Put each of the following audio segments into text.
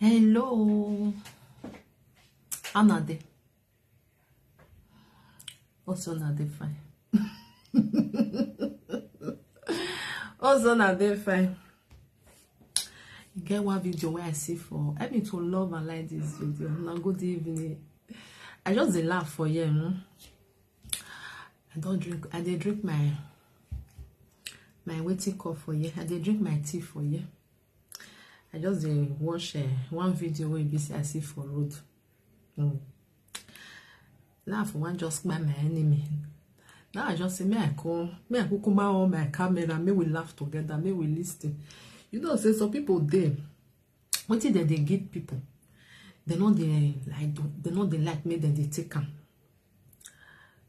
Hello, Anade. Also Nade fine. Also Nade fine. Get one video where I see for help me to love and like this video. Now good evening. I just dey laugh for you. I don't drink. I dey drink my waiting cup for you. I dey drink my tea for you. I just dey watch one video where I see for road. Laugh one just by my enemy. Now I just say me I come on my camera. May we laugh together. May we listen. You know, say some people there. What is that they give people? They know they like me. Then they take them.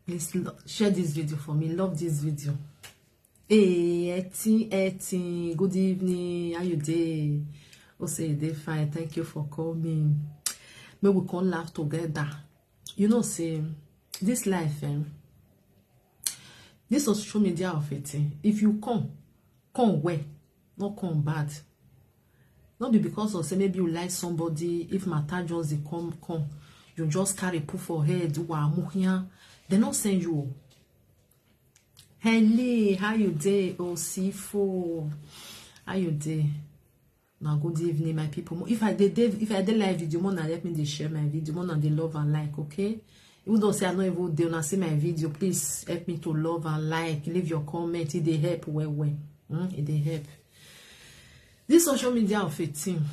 Please share this video for me. Love this video. Hey, Eti, good evening. How you day? Oh, say they fine. Thank you for coming. May we can laugh together. You know, say this life, this social media of it. If you come well, not come bad. Not be because of say maybe you like somebody. If matter just they come, you just carry put for head. They not send you. Hello, how you day? Oh, Sifo, how you day? Now, good evening, my people. If I did live video, more than let me share my video, more than they love and like, okay? Even though say I know even they wanna see my video, please help me to love and like, leave your comment. It they help well. It they help. This social media of a team.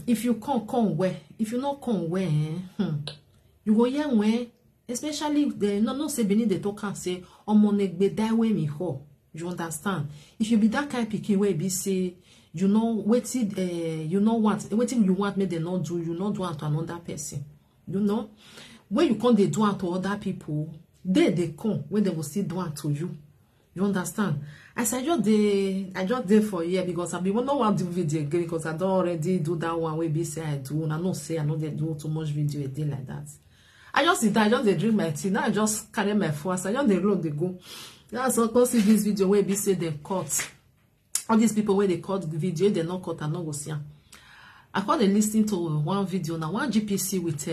If you come where, if you not come where, you go here where, especially the no say beneath the talk and say, be die way me ho. You understand? If you be that kind of picky way, be say. You know waiting, you know what waiting you want me they not do, you not do it to another person. You know when you can't they do it to other people, they come when they will still do it to you. You understand? As I just there for you because I will not want to do video again because I don't already do that one way be say I do and I don't say I know they do too much video a day like that. I just sit down, I just they drink my tea. Now I just carry my phone, I just they roll they go. That's all see this video where be say they cut. All these people where they cut the video, they not cut and not go see. I caught them listening to one video now, one GPC with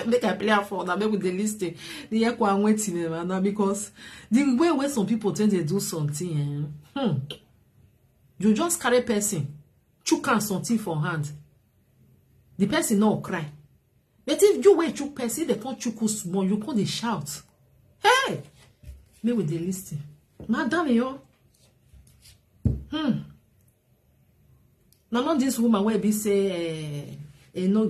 make a player for that maybe they listen. The year I'm waiting now because the way where some people tend to do something, you just carry person, chook and something for hand. The person not cry. But if you wait chook person, they can't chook small, you can't they shout. Hey, maybe they listen. Madam, yo. Now, this woman where be say, no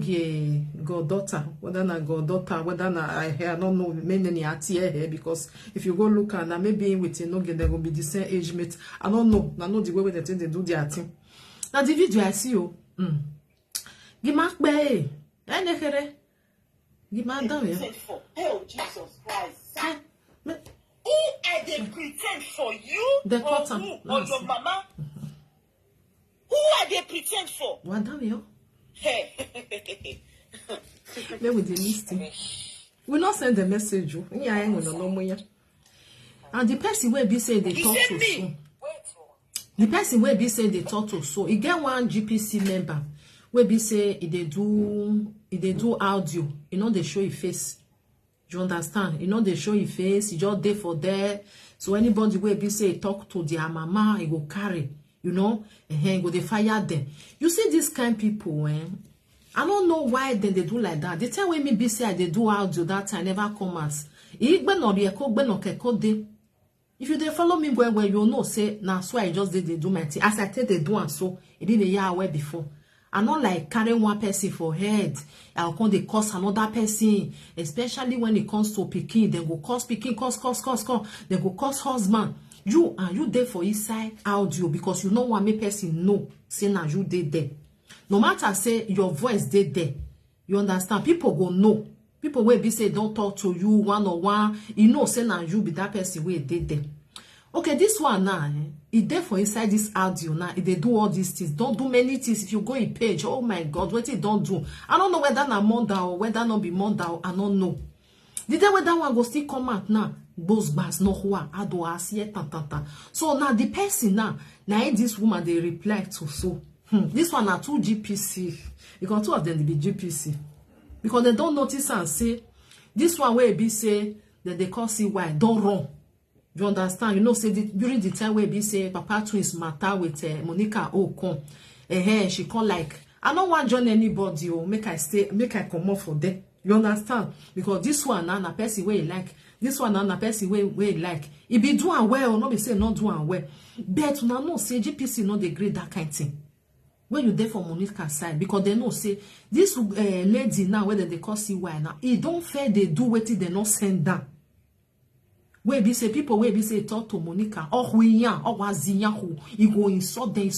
goddaughter, whether na goddaughter, whether na I don't know, many at here because if you go look at maybe with a no they will be the same age mate. I don't know. I know the way they do their thing. Now, the video I see you, give mark bay, give madam, yo. Oh, Jesus Christ. Who are they pretend for you the or who or your mama? Who are they pretend for? Madam, yo. Hey. Then with the listing. We not send the message. And the person where be say they talk to so. The person where be say they talk to so. He get one GPC member where be say they do audio. You know they show your face. You understand? You know they show your face. You just there for there. So anybody where be say talk to their mama, he go carry. You know, and go they fire them. You see this kind of people, I don't know why then they do like that. The time when me be say they do audio that I never come as. If you they follow me where you know say now so I just did they do my thing. As I tell they do and so it did a year away before. I not like carrying one person for head. I'll come they cause another person, especially when it comes to picking. They go cause picking, cause. They go cause husband. You there for inside audio because you know what make person know. Say now you there. No matter say your voice there. You understand? People go know. People will be say don't talk to you one-on-one. You know say now you be that person where there. Okay, this one now. It there for inside this audio now. If they do all these things, don't do many things. If you go in page, oh my God, what it don't do? I don't know whether na Monday or whether not be Monday. I don't know. The day where that one go still come out now. Both bars no who ado as yet. So now the person now this woman they reply to so. This one are 2 GPC. Because 2 of them be GPC. Because they don't notice and say, this one where be say that they call CY, don't run. You understand? You know, say during the time where be say Papa twins matter with Monica Okon. She call like, I don't want to join anybody or make I come off for them. You understand? Because this one na person where you like. This one na person where you like. It be doing well or not be say not doing well. But now no say GPC not the grade that kind of thing. When you there for Monica side, because they know say this lady now whether they call CY now, it don't fair they do what they not send down. Where be say people where be say talk to Monica or Huiyan or Waziyan who you go insult them.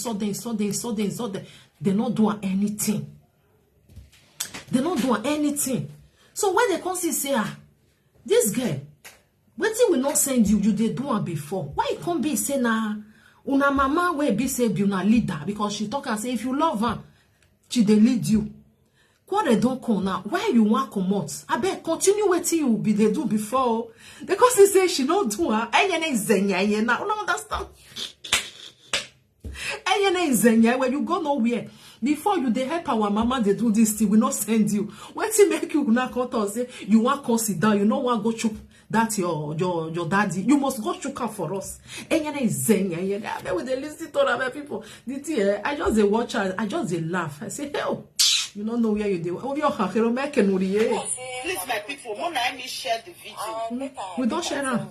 They not doing anything. They not doing anything. So when they come see say this girl, wetin will not send you they do one before. Why you come be say na una mama where be say be una leader because she talk and say if you love her, she dey lead you. Quarrel don't come now. Why you want come out? I bet continue waiting you be they do before. Because they say she don't do her. Enyene zenya yena. You don't understand? Enyene zenya when you go nowhere. Before you they help our mama they do this thing, we not send you. When she make you not come to say you want consider, you know want go choke that your daddy. You must go choke her for us. Enyene zenya yena. I bet when they listen to other people, I just they watch her, I just they laugh. I say hell. You don't know where you do. Oh, you're please, my people, won't let me share the video? We don't share them.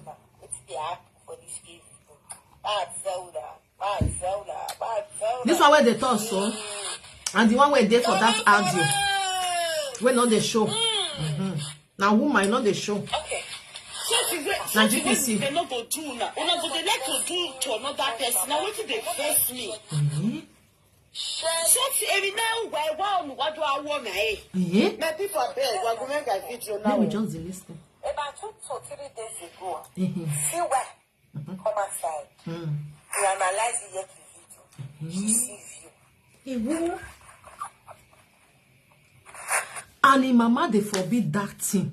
This one where they talk so, and the one where they for that audio. When not the show. Now who might not the show? Okay. So GPC. They not go do now. They like to do to another person. Now what did they face me? So every now what do I want my people are there. We're going to make a video now. Let me just listen. About 2 to 3 days ago, see where come outside. You analyze the video. She sees you. And in mama they forbid that thing.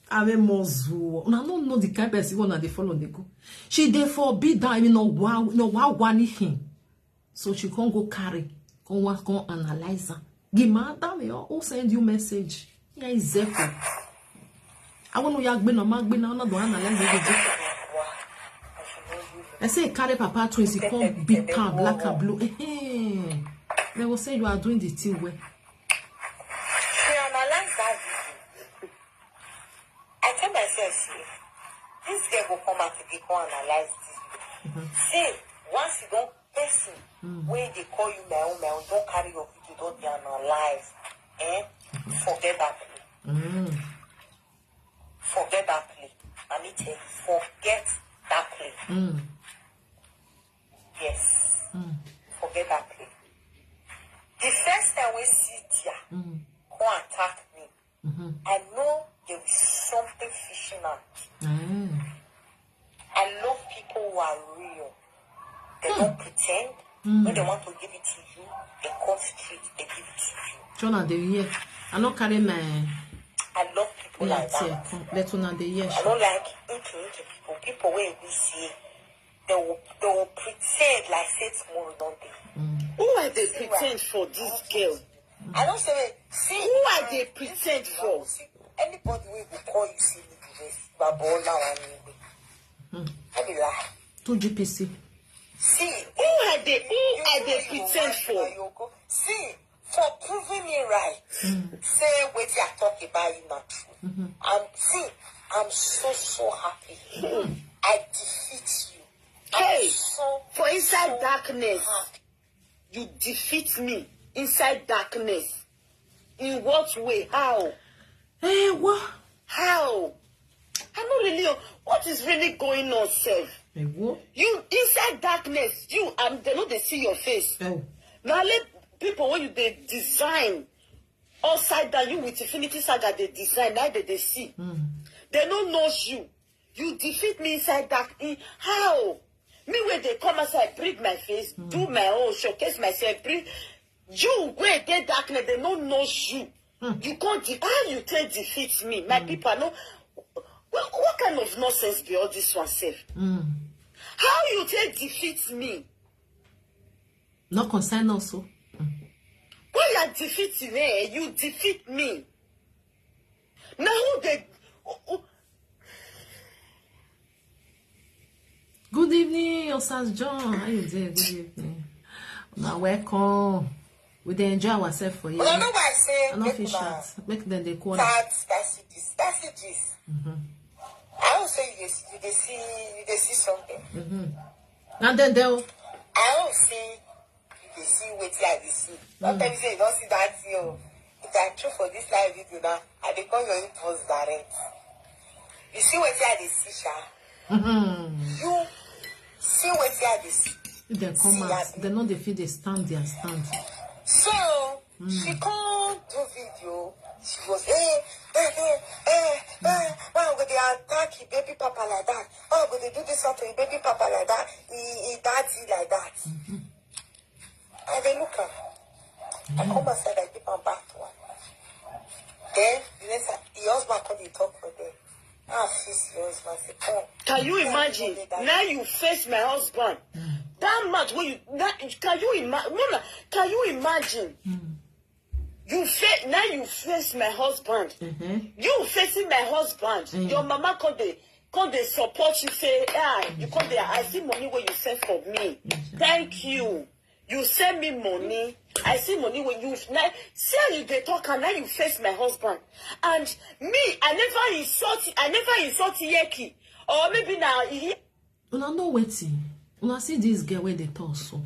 I mean, Mozu. I don't know the kind of person when they follow they go. She they forbid that. I mean, no one him. So she can't go carry. Can't analyze her. Give madam, who send you message? Yeah, exactly. I want to yak no mag be now not do analyze it. I say carry Papa twins. He come big can black and blue. They will say you are doing the thing well. She analyze that video. I tell myself, this girl will come out to go analyze this. See, once you don't person, when they call you my own, don't carry your video, don't be analyze. Forget that play. Forget that play. I need to forget that play. Yes. Forget that play. The first time we see here, who attack me, I know there is something fishing out. I love people who are real. They don't pretend. When they want to give it to you, they come straight, they give it to you. Jonah, they hear. I don't carry my. I love people like that. Let one the year. I don't like people. People where we see, they will pretend like say tomorrow, don't they? Who are they pretend for this girl? I don't say. See, who are they pretend for? Anybody will call you see me this, but now I be lie. 2 GPC. See, who are they pretend for? See, for proving me right. Say what you are talking about is not true. I'm so happy. I defeat you. Hey, for inside darkness, you defeat me inside darkness. In what way? How? What? How? I don't really know what is really going on, self. What? You inside darkness, they know they see your face. Now let people when they design upside down, you with Infinity Saga they design, now they see. They don't know you. You defeat me inside dark. How? Me when they come outside, break my face, do my own, showcase myself, break. You where they darkness, they don't know you. You can't how you can defeat me. My people know what kind of nonsense be all this one self? How you take defeat me? Not concern also. When you are defeating me, you defeat me. Now who they... Good evening, Osas John. How you doing? Good evening. Now welcome. We dey enjoy ourselves for you. Well, I know why I say make them they call that's it. I will say you see something. And then they'll I will say you see what you see. Not tell me say you don't see that you. If I true for this live video now, I dey call your impulse direct. You see what you see, Sha? You see what you see. They come out. They know they feel they stand there stand. So she can't do video. She was why would they attack his baby papa like that? Oh, would they do this something baby papa like that? He daddy like that. And they look at I come outside, I keep on back to one. Then the next time the husband come to talk for them. Now face your husband say, oh. Can you imagine? Now you face my husband. That much when you that can you imagine? You face now you face my husband. You facing my husband. Your mama come they support you, say, you come there, I see money where you send for me. Thank you. You send me money. I see money when you now see how you they talk and now you face my husband. And me, I never insult Yeki. Or maybe now Una know waiting. Una see this girl where they talk so.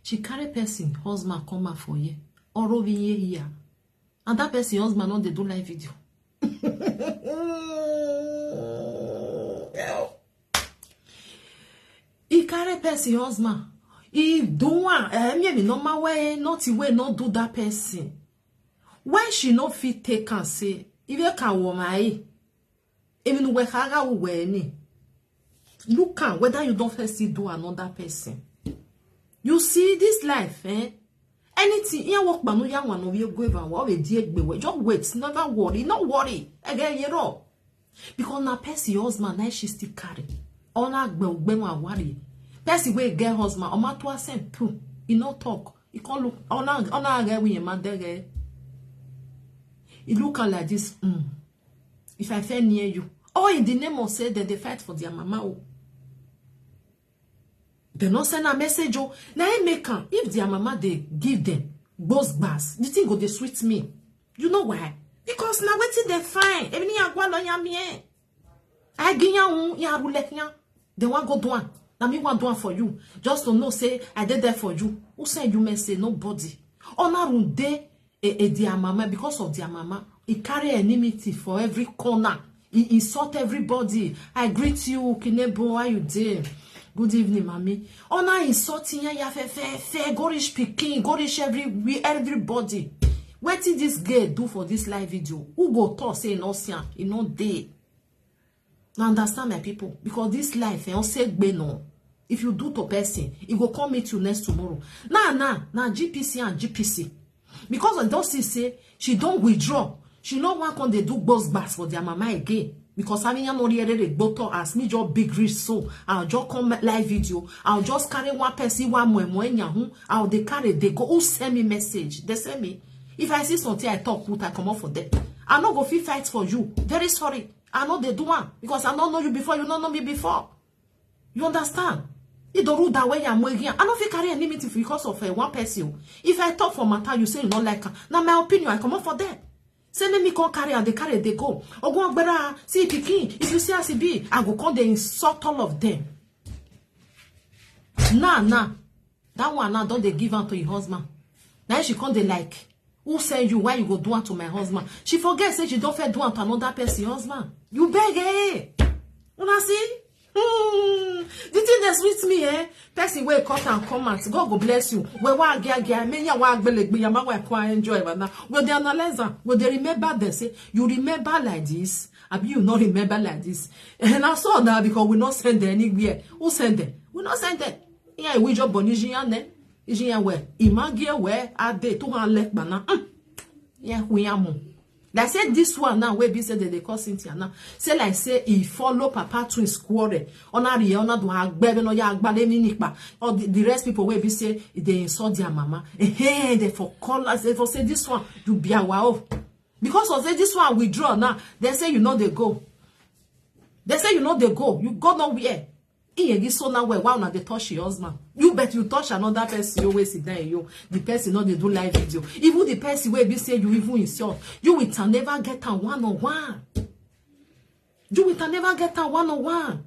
She carry person, husband come out for you. Or over here. And that person husband not they do live video. He carry person husband. He don't want maybe normal way, not the way not do that person. Why she not fit take and say, if you can woman, even we haga we look at whether you don't first do another person. You see this life, anything you walk by no young one of you go even what we just wait, never worry, not worry. Again, you know. Because na person husband now she still carry. Ona gbe worry. Person wey get husband, oma to send too. He no talk. He can't look. Ona get we man there. He look like this. If I fell near you, in the name of say that they fight for their mama. Oh. They not send a message. Oh, now I make them. If their mama they give them both bars, you think go they sweet me? You know why? Because now waiting they fine. Even ya go on ya mien. I give ya roulette ya. They want go do one. Now me want do one for you. Just to know say I did that for you. Who said you may say nobody? Ona runde their mama because of their mama. He carry enmity for every corner. He insult everybody. I greet you, Kinebo. How you doing? Good evening, mommy. Ona insulting ya fe gorish picking, gorish everybody. What did this girl do for this live video? Who go talk say no sian, he no day. Now understand my people, because this life no. If you do to person, it will come meet you next tomorrow. Now GPC and GPC. Because I don't say she don't withdraw. She no want when they do boss bass for their mama again. Because having no really doctor as me just big rich so I'll just come live video. I'll just carry one person one more I'll they carry they go who send me message. They send me. If I see something I talk with, I come up for them. I not go fit fight for you. Very sorry. I know they do one because I don't know you before. You don't know me before. You understand? You don't rule that way. I'm again. I don't fit carry any meeting because of one person. If I talk for matter, you say you don't like her. Now my opinion, I come up for them. Say let me come carry and they carry, they go. Or go better see picking. If you see as it be, I go come they insult all of them. Nah. That one now don't they give out to your husband. Now she come they like. Who send you? Why you go do one to my husband? She forget say she don't fair do one to another person husband. You beg Una see? The thing that's with me, person will cut and comment. God go bless you. Well, why get me? Ya wa gbele ya ma wa quite enjoy but now. Will they analyze them? Will they remember them? Say you remember like this? Abi you not remember like this? And I saw that because we not send them anywhere. Who send them? We not send them. Yeah, we just bonijian ne. Ijian where? Imagie where are they to han lek bana? Yeah, we am. Like say this one now, where be said that they call Cynthia now. Say like say he follow Papa to his quarrel. Ona do agbe no ya agbale ni nipa. Or the rest people where be say they insult their mama. Hey, they for call us. They for say this one you be a wow. Because of say this one withdraw now. They say you know they go. They say you know they go. You go nowhere. So now why they touch your husband? You bet you touch another person, you always sit there, you the person not they do live video. Even the person where be say you even insult, you will never get a one-on-one. You will never get a one-on-one.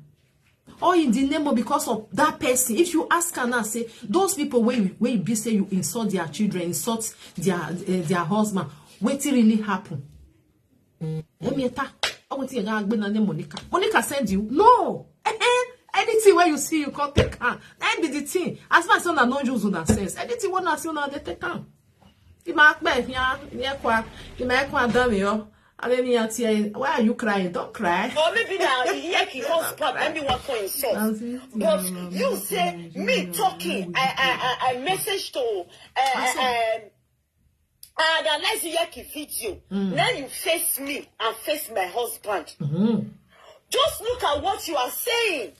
Or in the name of because of that person. If you ask her now, say those people where you be say you insult their children, insult their husband, what really happen? Monica send you no. Anything where you see, you can't take her. That be the thing. As far as you not use on sense. Anything what not you they take her. You might be you might damn you. Why are you crying? Don't cry. Or maybe now he can't stop anyone for himself. But you say me talking. I message to I analyze the Yeki video. Now you face me and face my husband. Just look at what you are saying.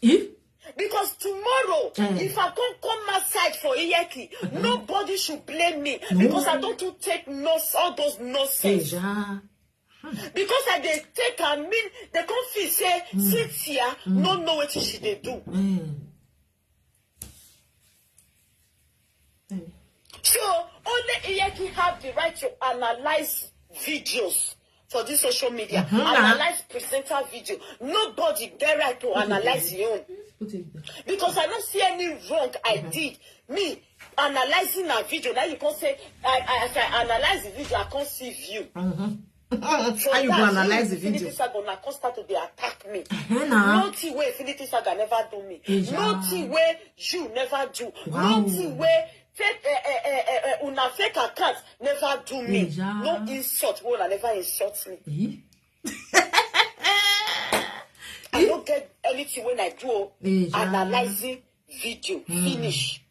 Because tomorrow, if I don't come outside for Iyeki, nobody should blame me. Because I don't take all those nonsense. Because I they take they can't feel say, Cynthia, no know what she they do. So, only Iyeki have the right to analyze videos for this social media, analyze presenter video. Nobody get right to analyze your own. Because I don't see any wrong I did. Me analyzing a video, now you can't say, if I analyze the video, I can't see view. So you go analyze the video? Infinity Saga na start to attack me. Nothing way Infinity Saga never do me. Nothing way you never do. Nothing way una fake account never do me. No insult will never insult me. I don't get anything when I do analyzing video. Finish.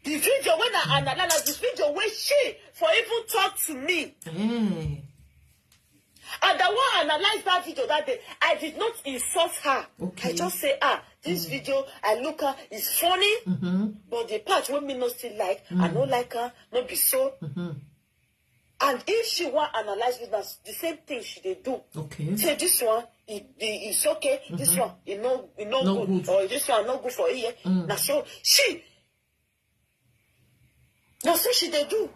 The video when I analyze the video when she for even talk to me. And the one analyze that video that day, I did not insult her. Okay. I just say, this video, I look her, is funny, but the part when me not still like, I don't like her, not be so. And if she want analyze with us, the same thing she they do. Okay. Say this one, it's okay, this one, it no good, or this one not good for a year. Now so she they do.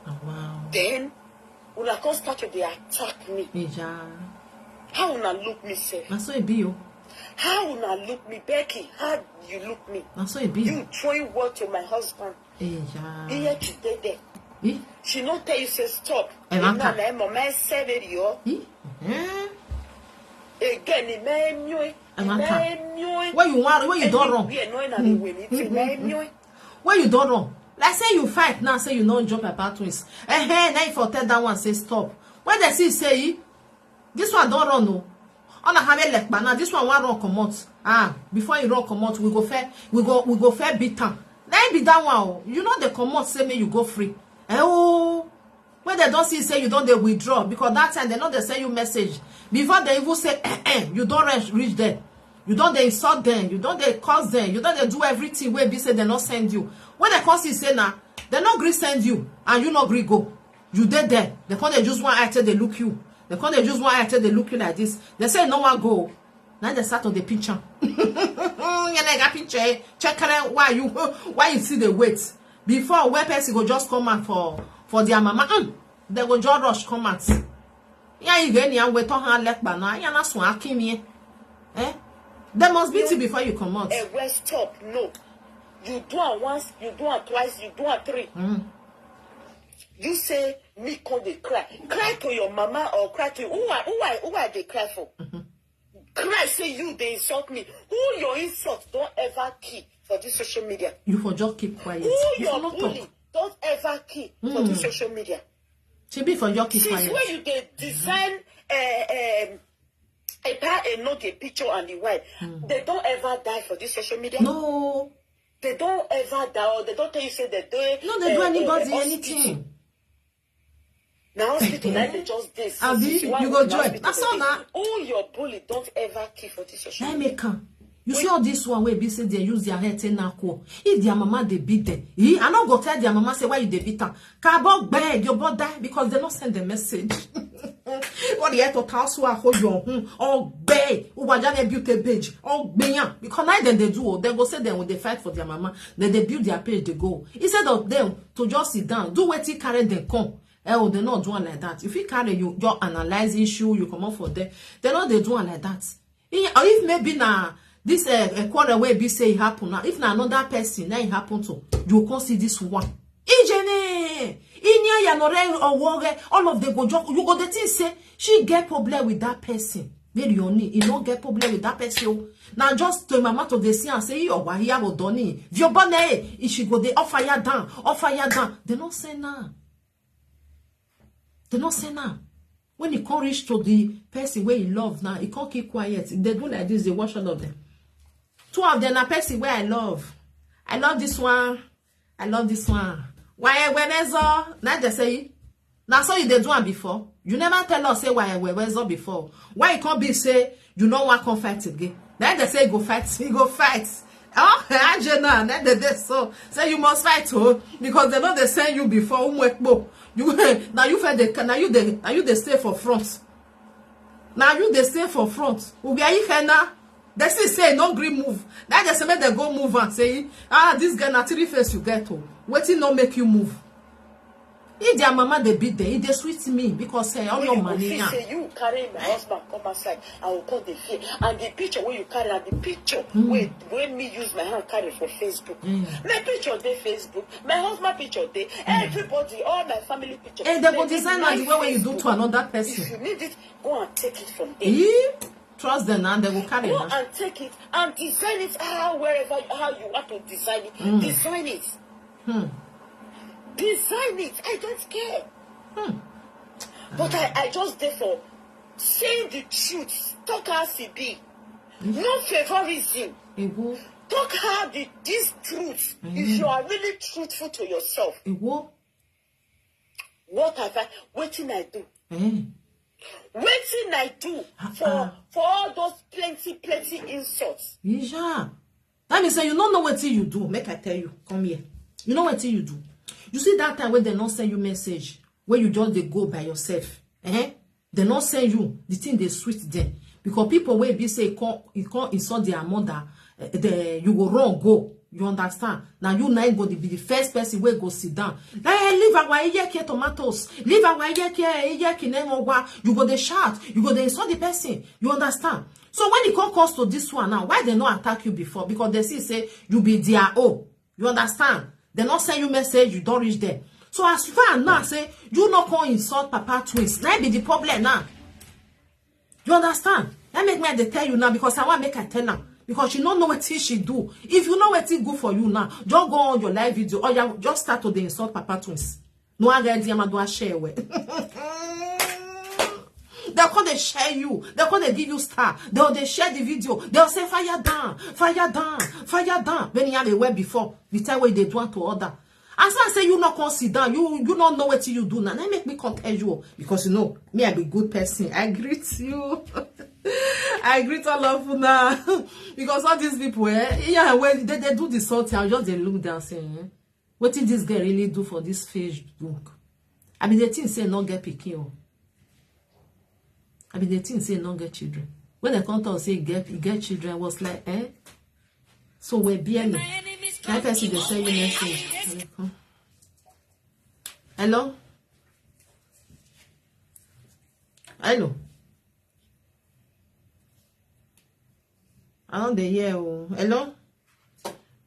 Oh, wow. Then una come start to attack me. How una look me, sir? That's so it be you. How una look me, Becky? How you look me? That's so it be you. Throwing word to my husband. Here today there. She not tell you say stop. Again, what you want? What you done wrong? What you done wrong? Like say you fight now, say you don't jump apart twins. Now if you tell that one say stop. When they see say this one don't run no. On a have left now. This one run come out. Before you run come out, we go fair beat them. Then be that one. You know they come out say me you go free. When they don't see say you don't they withdraw because that time they know they send you message before they even say you don't reach them. You don't they insult them. You don't they cause them. You don't they do everything where be say they not send you. When they cause you say now, they not agree send you and you not agree go. You dead there. They can't they just want after they look you. They can't they just want after they look you like this. They say no one go. Now they start on the picture. You like a picture. Check why you see the weight. Before where person go just come out for their mama. They go just rush come out. Yeah, you get any way to hand left banana. You not so akimi. There must be tea before you come out. Stop. No. You do it once, you do it twice, you do it three. You say me come they cry. Cry to your mama or cry to you. Who are they cry for? Cry say you they insult me. Who your insult don't ever keep for this social media. You for just keep quiet. Who your bully don't ever keep for this social media. She be for just keep quiet. Since when you they design not the picture and the wife, they don't ever die for this social media. No. They don't ever die or they don't tell you say they do. No, they do anybody anything. Now hospital like they just this. You go join. That's all now. Oh, your bully, don't ever keep for this social media. You see all this one where be say they use their head to nako. If their mama they beat them. I not go tell their mama say why you they beat them. Kabo beg your boy die because they not send the message. What the head to house who hold your oh beg who was just build a page. Oh benya because now then they do they go say them when they fight for their mama, then they build their page they go. Instead of them to just sit down, do what he carry them come. Oh, they not doing like that. If you carry you just analyze issue, you come up for them. They not they doing like that. Or if maybe now this quarter where be say it happen now. If na another person now it happen to, you can see this one. Ijene, inya ya nore or worry, all of the go joke. You go the thing say she get problem with that person. Very only, you don't get problem with that person. Now just to mama to the see and say yo why here go done. If your bonnet, if she go they offer ya down. They don't say now. They don't say now. When you come reach to the person where you love now, you can't keep quiet. If they do like this, they watch all of them. Two of them are person where I love. I love this one. I love this one. Why whenever now they say now so you they do one before. You never tell us say why whenever before. Why you can't be say you know what come fight again. Then they say go fight, you go fight. Oh, then they so say you must fight because they know they send you before you now you fight the now you they stay for front. Now you they stay for front. We are here now. They still say no green move. Now they say make they go move and say this guy na three face you get to. Waiting not make you move. If their mama they beat them, if they sweet me because all your money. Say you carry my husband come outside, I will call the fear. And the picture where you carry and the picture when me use my hand carry for Facebook. My picture they Facebook, my husband picture they everybody, all my family picture. And they go design the way when you do to another person. If you need it, go and take it from there. Trust them and they will carry it. Go and take it and design it how you want to design it. Design it. Design it. I don't care. But I just therefore saying the truth. Talk as it be. No favorism. Talk how this truth. If you are really truthful to yourself. What have I? Waiting I do. Waiting I do for all those plenty insults. Yeah. That means you don't know what you do. Make I tell you. Come here. You know what you do. You see that time when they not send you message, where you just they go by yourself. They not send you the thing they sweet them. Because people will be say you can't insult their mother, you go wrong go. You understand? Now you now go to be the first person where go sit down. Leave our here tomatoes. Leave our here you go they shout. You go they insult the person. You understand? So when it comes to this one now, why they not attack you before? Because they say you be their own. You understand? They not send you message, you don't reach them. So as far now say you not come insult Papa twins. That be the problem now. You understand? That make me they tell you now because I want make I tell now. Because you don't know what she do. If you know what it good for you now, just go on your live video or you just start to the insult Papa twins. No idea do share with. They'll call they share you. They'll call they give you star. They share the video. They'll say fire down, fire down, fire down. When you have a web before, the time where they do want to order. As I say you not consider, you don't know what you do now. That make me compare you. Because you know, me I be good person. I greet you. I greet all of you now. Because all these people, when they do the sort, I just they look down saying, what did this girl really do for this Facebook? I mean, the thing say not get picky. I mean, the thing say not get children. When they come to say get children, I was like, So we're barely. That person they send you message. Hello? Hello? I don't hear. Hello?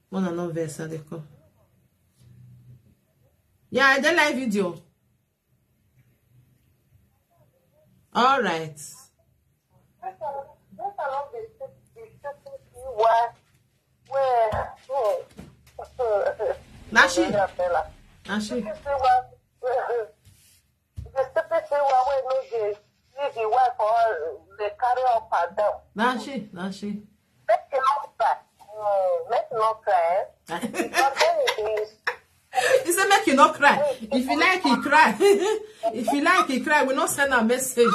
One another verse they call. Yeah, I did live video. All right. Nashi. Nashi. Nashi. Nashi. He said make you not cry. If you like, he cry. If you like, he cry. We not send a message.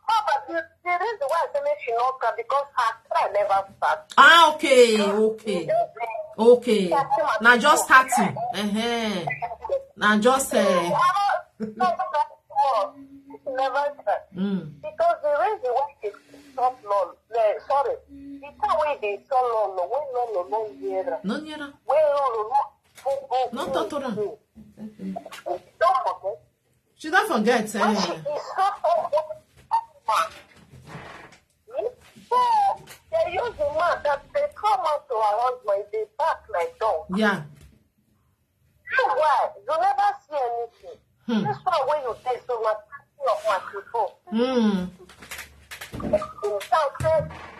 But the reason why I say she not cry because her cry never starts. Ah, okay. Now just starting. Now just never cry. Because the reason why she stop long, sorry, the time when they so long, no near. Not total. Don't forget. She don't forget. She is so they use the man that they come out to her husband, they back like dog. Yeah. Why? You never see anything. That's why when you take so much of my people.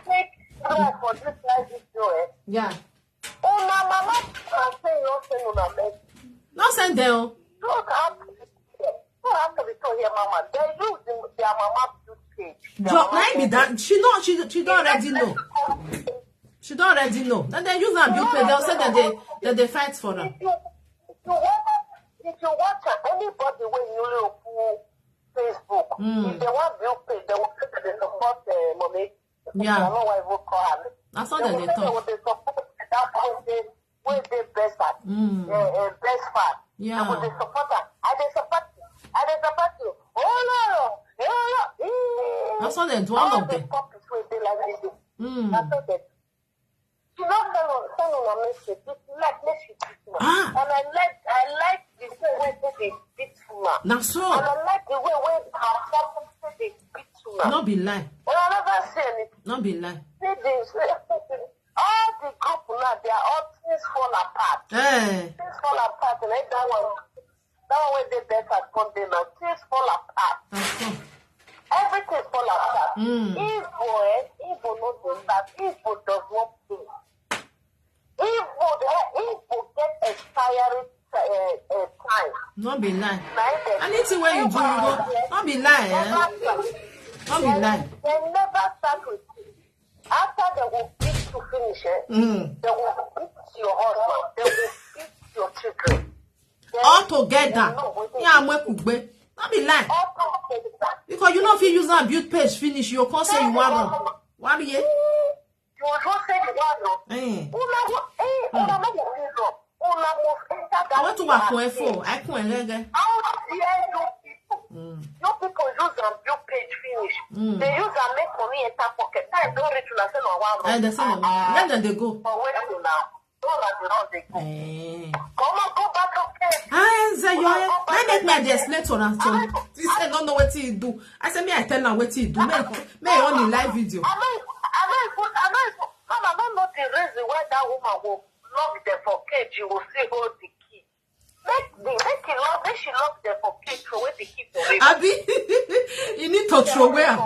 Take for this life video. Yeah. Oh, my mama can say nothing. Not send them. Don't have to be told here, mama. They use their mama page. She don't already know. She don't already know. Then they use her build page. They'll say that they fight for her. If you watch anybody when you look Facebook, if they want build page, they will say that they support mommy. Yeah. I don't know why we call her. That's all that they talk. They support that where they best at, best part. Yeah. And they support her. And they support you. Oh no. That's all they do. All of them. That's all they. She not send on a message. It's like message. And I like the way they beat her. Now so. And I like the way her family say they beat her. Not be lie. Well, I never say anything. Not be lie. All the group now, they are all things fall apart. Things fall apart, and that one when they better Sunday now, things fall apart. Everything fall apart. Evil not do that. Evil does not play. Evil get expiring time. Not be lie. Anything where you do, not be lie. Not be lie. They never start with you. After they will beat to finish it, they will beat your husband, they will beat your children. All together. Yeah, not be lie. Because you know if you use that build page finish, you can't say you want one. Why be it? You will say you want I want to work on F4. I can't let it. You people use a build page finish. They use a make money in that pocket. Time don't reach to say no one. And the same. Where did they go? But where do now? Don't let the road they go. Come on, go back up there. I make my explain to her. He said, don't know what he do. I said, me, I tell her what he do. May on the live video. I don't know the reason why that woman will lock them for cage. You will see hold the key. Make she lock them for cage for where the key for him. Abby, you need to throw where?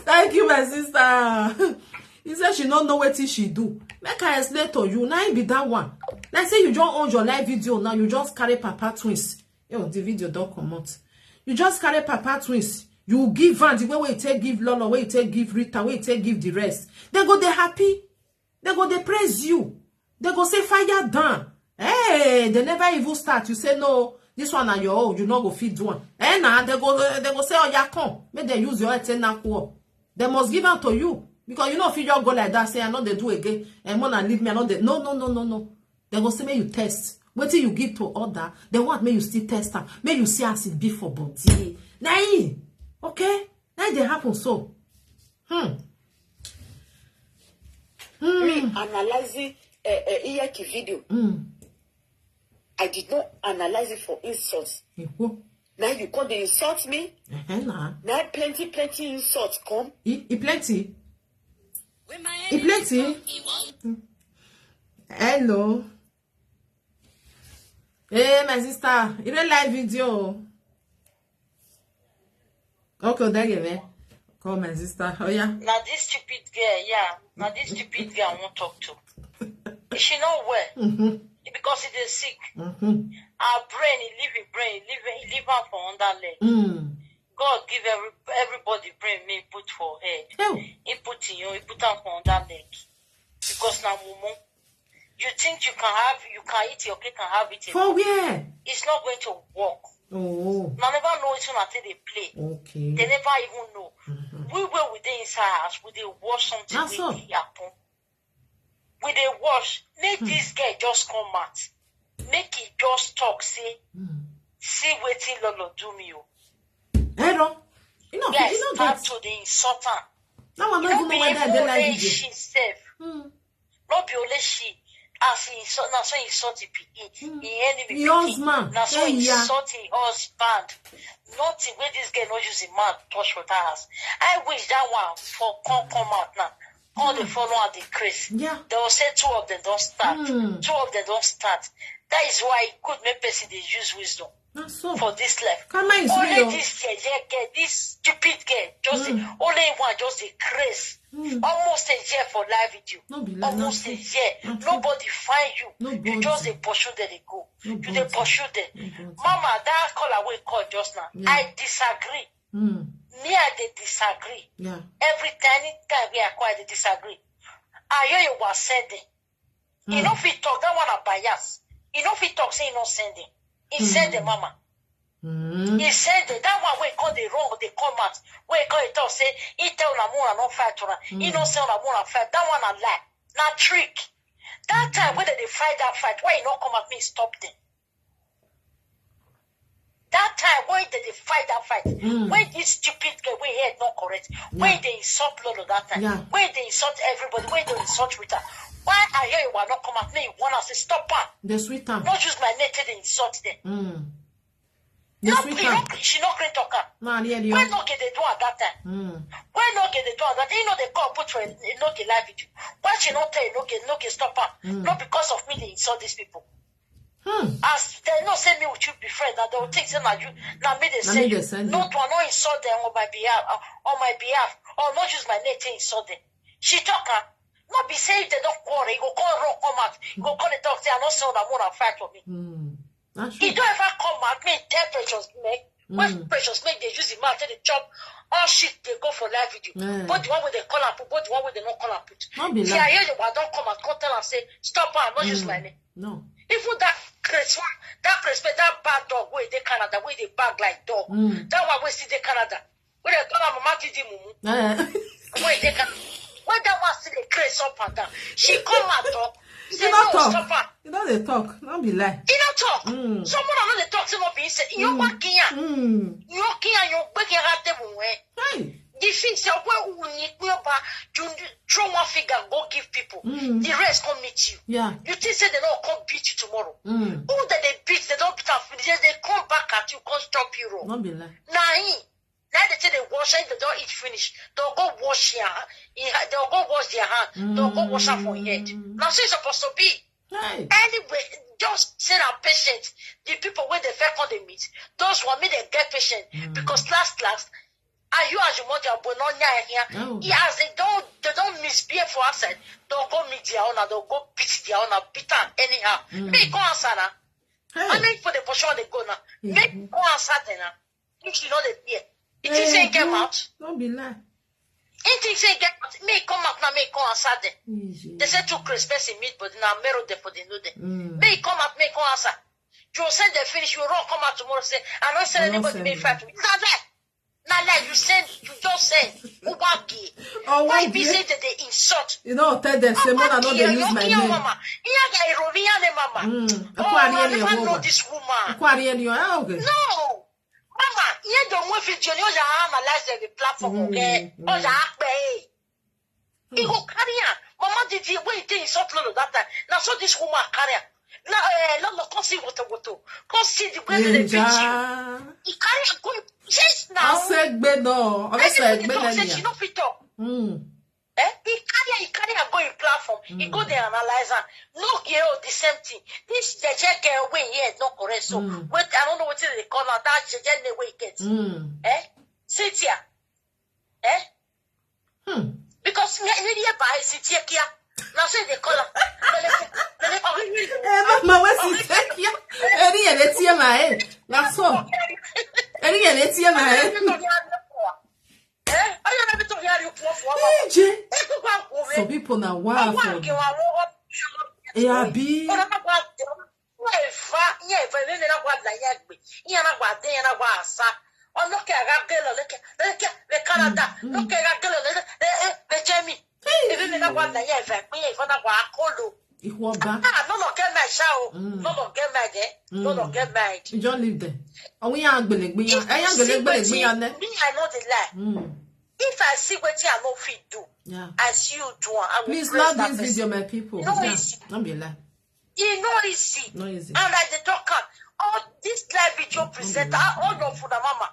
Thank you, my sister. He said she don't know what she do. Make her explain to you. Now it be that one. Like say you just own your live video now. You just carry Papa twins. Yo, the video don't come out. You just carry Papa twins. You give Van the way you take give Lolo, where you take give Rita, where you take give the rest. They go they happy. They go they praise you. They go say fire down. Hey, they never even start. You say no. This one are your own. You not go feed one. Eh nah, they go say oh yeah come. Make they use your head now. They must give out to you. Because you know if you just go like that, say I know they do again. And when I leave me, I know they no. They go say may you test. Wait till you give to order. They want may you still test them. May you see as it be for body. Nah, okay? Now they happen so. Me analyzing Iyeki video. I did not analyze it for insults. Now you come to insult me. Now plenty insults come. Plenty. Plenty. Hello. Hey, my sister. You don't like video. Okay, there you go. Call my sister. Oh yeah. Now this stupid girl, Now this stupid girl I won't talk to. Is she not well? Because it is sick. Our brain, he live out for under leg. God give everybody brain me put for head. He put in you, he put out for under leg. Because now mumu, you think you can eat your cake and have it For where? It's not going to work. Oh. Now never know it's until they play. Okay. They never even know. We were within inside house, we they wash something That's all. with the happen. We they wash. Make this guy just come out. Make it just talk, say, see waiting Lolo do me. Hello. You know, Yes, you know start that. to the insult her. Now I'm not even know whether they like video. She said, not be only she. As he insult, now so he insult the enemy. Your husband. Now so he Yeah. insult his husband. Nothing where this girl not use a man touch with us. I wish that one for come out now. All the follow and the Chris. Yeah. They will say two of them don't start. Two of them don't start. That is why it could make person they use wisdom That's so. for this life. Come on, it's Only real. this girl, this stupid girl, just the, only one, just the Chris. Almost a year for live video. No be like Almost that. a year. Not Nobody find you. Nobody. You just they pursue them, they go. You Nobody. they pursue them. Nobody. Mama, that call away call just now. Yeah. I disagree. Me, I they disagree. Yeah. Every time we acquire, they disagree. I hear you was sending. You know if he talk, that one a bias. You know if he talk, say he not sending. He send the mama. He said that one we call the wrong, they come out. We call it talk, say, he tell Namura not fight to her. He don't say Namura fight. That one a lie. Not trick. That time when they fight that fight, why he not come at me stop them? That time when they fight that fight, when this stupid guy we head not correct, when they insult Lolo that time, when they insult everybody, when they insult Rita, why I hear you are not come at me? Wanna say stop her? The sweet time. Not use my nature to insult them. The No, sweet time. she not great talker. No, yeah, Why not get the door at that time? Why not get the door at that time? You know they call put for a not get live video. Why she not tell you no get stop her? Not because of me they insult these people. As they not send me with you be friends, that they will think say now you now me they send you. Not to not insult them on my behalf, or not use my name to insult them. She talk her. Not be say if they don't call her, he go call her come out. He go call the talk say I not say that more fight for me. He don't ever come out, me tell Precious make. When Precious make they use the mouth, they chop all shit, they go for live video. Both the one with they call and put, both the one with they not call and put. See, I hear you, but don't come and come tell and say, stop her, not use my name. No. Even that Chris one, that bad dog where they Canada, where they bag like dog. That one where see they Canada. Where they call her Mama Didi Mumu. Where they Canada. When that one see the Chris up and down, she come and talk. Say, no, stop her. You know they talk, don't be lie. You don't talk. Someone know they talk, some of you say, you're working here. You're working here, you're working at the way. Hey. The thing say, well, we need to throw one figure, go give people. The rest come meet you. Yeah. You think say they don't come beat you tomorrow. Who that they beat, they don't beat and finish, they come back at you, come stop you. Don't be lie. Now they say they wash and they don't eat finish. They'll go wash they'll go wash their hand. They'll go wash her for your head. Now so it's supposed to be. Hey. Anyway, just send our patient. The people when they first on the meet, those who me they get patient. Because last, are you as you want your bononia here? Yes, they don't misbehave for outside. They'll go meet their owner, they'll go beat their owner, beat her anyhow. Make go answer now. I mean for the portion they go now. Make go answer then now. If you know the fear. It is saying get out. Don't be lie. It is saying get out. May come out now, may come answer them. They say two Christmas in meat, but now mirror them for the know them. May come out, may come answer. You send them finish, you run come out tomorrow, say, I don't send anybody may fight me. Now that. Now like you just send Ubagi. Why be say that they insult? You know, tell them say more than they use my name. Mama. I never know this woman. No. Mama, you don't want to join your analyze the platform, okay? Or the act, he go carry her. Mama did he wait in insult that time. Now so this woman carry her. Now, no, come see what. Come see the way they beat you. He carry her going. Yes, now. I said, no. I said, she no fit talk. He carry her going platform. He go there analyze her. No girl, the same thing. This JJ girl way here not correct. So wait, I don't know what they call her. That JJ the way it gets. Sit here. Because really by sit here. Now say they call her. Mama, what's it take you? Eddie, let's hear my head. That's all. Eddie, let's hear my head. you some people now wow. E abi. Ora na gwa de. Wa fa, ye fa le na gwa la ya gbe. Iya na gwa de, ya na gwa asa. Ono ke ga gelo le Canada. No ke ga gelo le Jamie. Even na gwa la ya fa, pe fa na gwa akolo. Ihuoba. No get my show. No get my day. No get my. You don't live there. Oh, we are agbelegbe yan. E yan agbelegbe yan ne. Me, I know the lie. If I see what I no fit do, as you do, I will. Please love this video, my people. You know easy. Don't be lie. You know easy. No easy. And like the talker, all this live video presenter, all of for the mama.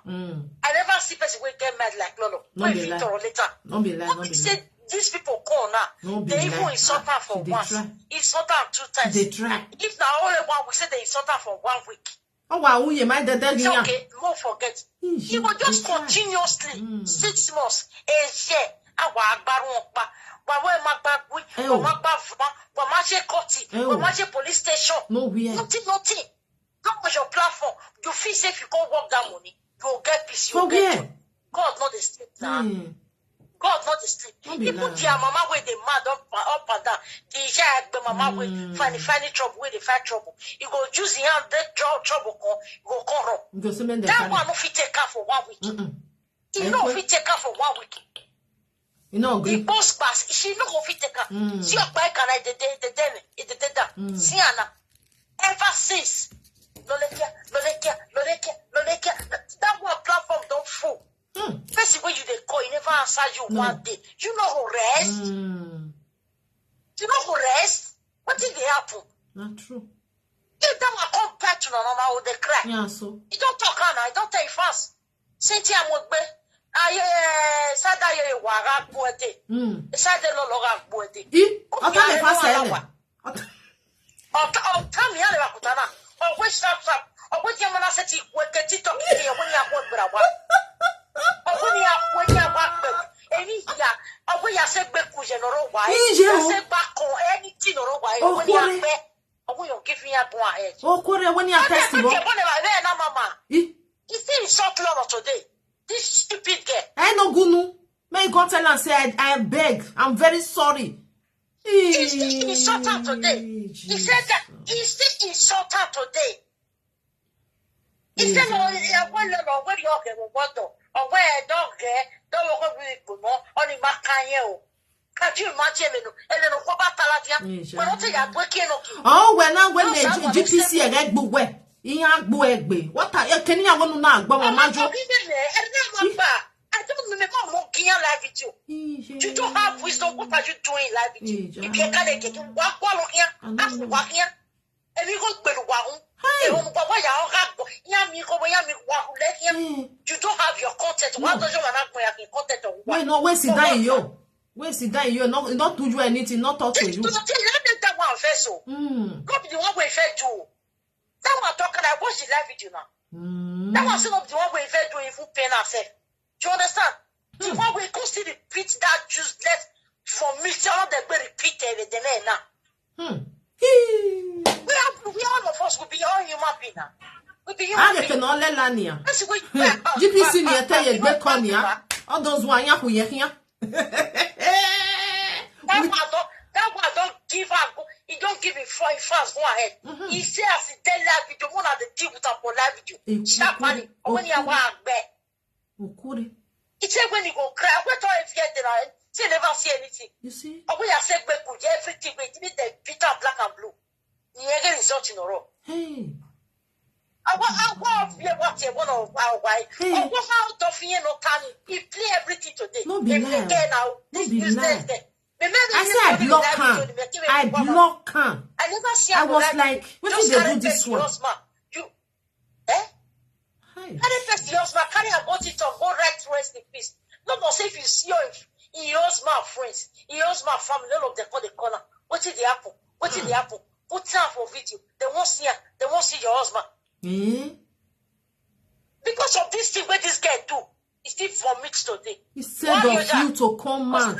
I never see person will get mad like Lolo. Don't be lie. Don't be lie. Don't be lie. These people call now. They even insult her for once. Insult her 2 times. They try. If now only one, we say they insult her for 1 week. Oh wow, you might dead. It's okay, no forget. You will just continuously 6 months, a year. Awa agbarun pa, police station. Nowhere. Nothing. Not with your platform. You feel safe, you can't work that money. You will get peace. You will get joy. God not the state now. God not the state. People their mama where they mad up and down. The the mama where find trouble, where they find trouble. You go use the hand, that trouble come, you go come wrong. That one no fit take her for 1 week. You know fit take her for 1 week. You know, the boss pass, she no go fit take her. See your bike and I the Siana. Ever since Lolekia, that one platform don't fool. First when you they call, you never answer you one day. You know who rest? You know who rest? What did they happen? Not true. If that one come back to normal, would they cry? Yeah, so. You don't talk now, you don't tell you fast. Cynthia Mugbe, Sada Waga Boete. Sada Lologa Boete. I'll tell you fast. Oh, tell me how to Kutana. Oh, which up. Oh, what your monasity work at TikTok when you have work with a one. Oh, when you have back. Any year, oh, we are said back with a why. You said back or anything or why. Oh, when you are back. Oh, we are giving up one head. Oh, when you are festival. Mama. You still insult Lolo today. This stupid girl. I no gunu. May God tell and say I beg. I'm very sorry. He's still insult her today. He said that he's still insult her today. He said, "Oh, where you okay? Or where dog don't go with Buno on the Macayeo." Can't you imagine? And then what about Taladia? We're not saying working. Oh, well, now when the GPC a red book where he ain't boy. What are you? Can you want to know? But my I don't remember looking live video. You don't have wisdom. What are you doing live video? If you can't get you walk here, after walk here, and you go to walk. You don't have your content. Why don't you have your content? Why not? Where's it dying you? Where's it dying you? Not to do anything, not talk to you. That one first. Not the one we fed you. That one talking. I watch the live video now. That was not the one we fed you. If you pay ourselves. Do you understand? The one we can still repeat that useless for me, all the way repeated the name now. We all of us will be all human beings now. We'll be human beings. GPC near tell you great corner. All those one ya who you here. That one don't give up. He don't give it fast. Go ahead. He says he tell live video. One of the deal with a live video. Sharp money. When you want back. He said when you go cry, what are you getting? She never see anything. You see? Oh, we are saying everything. We need the Peter black and blue. You get result in a row. Hey. I want to watch one of our wife. I want out of here no time. He play everything today. No be lie. Now this business there. I said I block him. I block him. I never see. I was like, when did they do this one? You, Carry first your husband, carry about it on, go right to rest in peace. Not say if you see your husband friends, your husband family, all of them call the corner. What did they happen? What did they happen? Put time for video. They won't see her. They won't see your husband. Because of this thing where this guy do, he still vomits today. Instead of you to come out.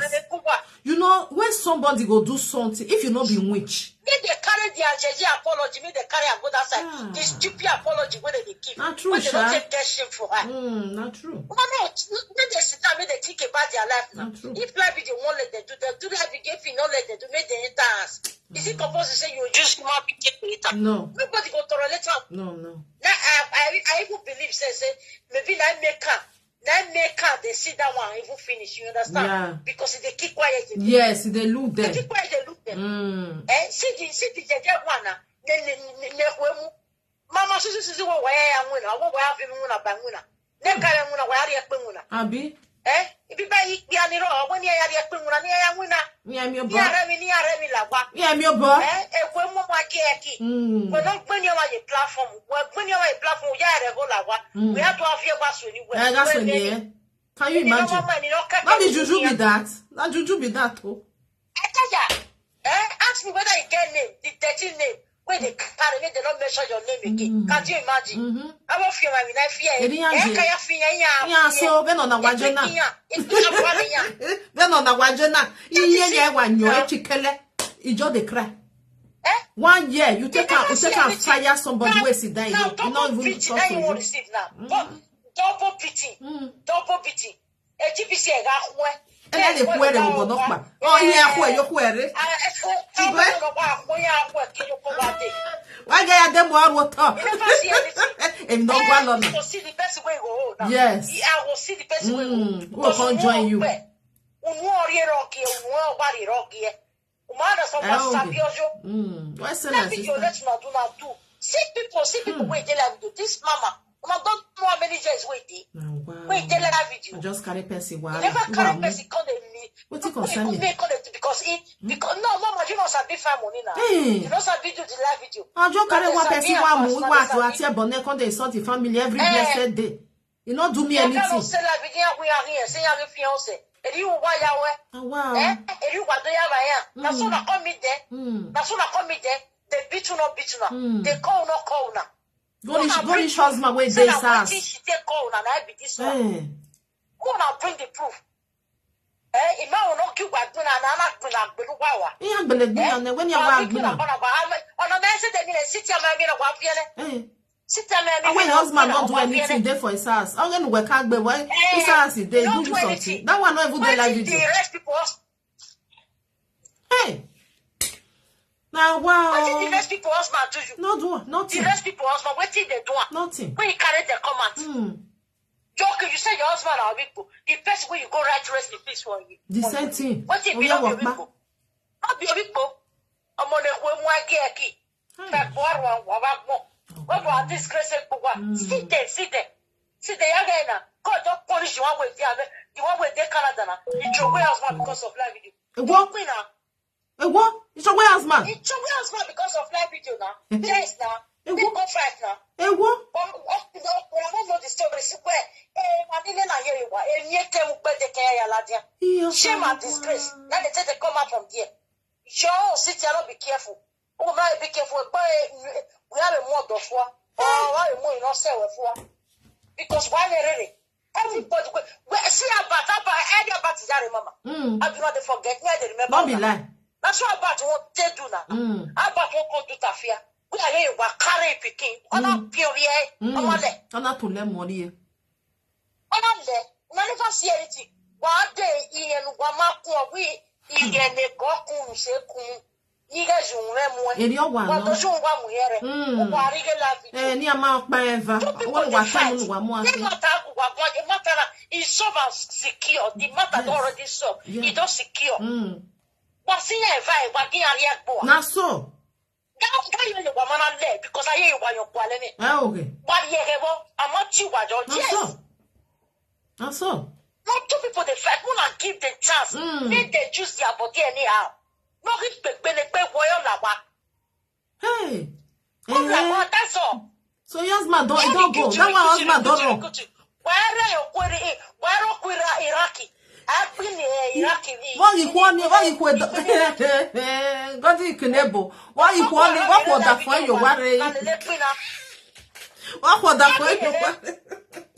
You know, when somebody go do something, if you not be witch. Then they carry carry the Anjeji apology, me they carry and go that side. The stupid apology where they give. Not true, when they don't take that shit for her. Not true. No, when they sit down, they think about their life now. Not true. If life is the one let them do life again, if you don't let them do, make the enters. Is it compulsory to say you just human being later? No. Nobody go tolerate her. No. Now I even believe say maybe they see that one even finish. You understand? Yeah. Because they keep quiet. Yes, they look them. They keep quiet. They look them. See the one na. Mama susu wo wa ya nwuna. Wo wa afi nwuna ba nwuna. Ne kare nwuna wa ya ekpe nwuna. Abi. Ibi ba yi bia ni ro wo ni ya ekpe nwuna ni ya nwuna. Ni ara mi la wa. Mi obo. Ekwe mo ma ki eki. Ko no gbe ni wa ye platform. Wo gbe ni wa ye platform ya re go la wa. We have to afie gba so ni we. That's when you. Can you imagine? Not the juju be that. Not juju be that oh. Ask me whether you get name, the 13 name. When they carry me, they don't mention your name again. Can't you imagine? I won't fear my fear. Yeah, so when on a wajena. Then on a wajena. Yeah, when you're a chickele, you just the cry. 1 year, you take out fire somebody where sit down. You not even talk to you. Double beating. A GPC and then they wear them over knock. Oh, yeah, where you wear it. Why get them one talk? And no one on it. See the best way go. Yes. I will see the best way go. We'll come join you. See people wait till I do this, mama. Don't know how many days waiting. Wait till I video. I just carry Percy. Wow. Never carry Percy call me. What's it concern me? Because no, mama, you know some big find money now. You know some video the live video. I just carry one Percy one move what to bonnet quand they sort the family every blessed day. You not do me anything. You say la video we are here, say your fiancé. And you why yawe? Wow. And you what do you have? That's all I come me there. That's all I come me there. They beat you not. They call no call now. Go in shows my way they says. She take call and I be this one. Go now bring the proof. If I will not give back when I'm not going to be wow. Yeah, believe me, and when you're wild, on a message, they need a city of my sit and when husband don't do anything there for his house, I'm going to work out the way his house is there, do something. That one not even do like video. Hey. Now, wow. What did the rest people husband do you? No do nothing. The rest people husband, what did they do? Nothing. When you carry the comment. Joke, you say your husband are people. The first way you go right rest in peace for you. The same thing. What did you do? Not be a people. I'm on the way one gear. That what was disgrace? Sit there. See the again. God don't punish you one way the one way they Canada. It's your way husband because of live video. What? What? It's your way husband. It's your way husband because of live video now. Yes, now. They go fight now. What? I don't know the story. Shame and disgrace. Now they take the come out from there. Sure, sit here, not be careful. Oh, my, be careful. We have a more of war. Oh, I more not say for. Because why really? Everybody, see about any about is that remember. I do not forget. I remember. Don't be lying. That's what about what they do now. About what come to Tafia. We are here, we are carrying picking. On a period, on a to learn money. On a day, never see anything. One day, Ian, one mark, we, Ian, they go on, say, you guys, in your one, what does you want me here? Near Mount Maeva, one more. Is so secure, the matter already so. He don't secure. What's in a what the not so. Because I hear why you're calling okay. But I'm not you, yes. Not so. Not two people they fight, one and give them chance. Make they choose their body anyhow. Not if hey. That's all. So your husband don't go. That one husband don't go. Where are you Iraqi? I've been Iraqi. Why you God you can able. Why you want it? What for that for you worry? What for that for you worry?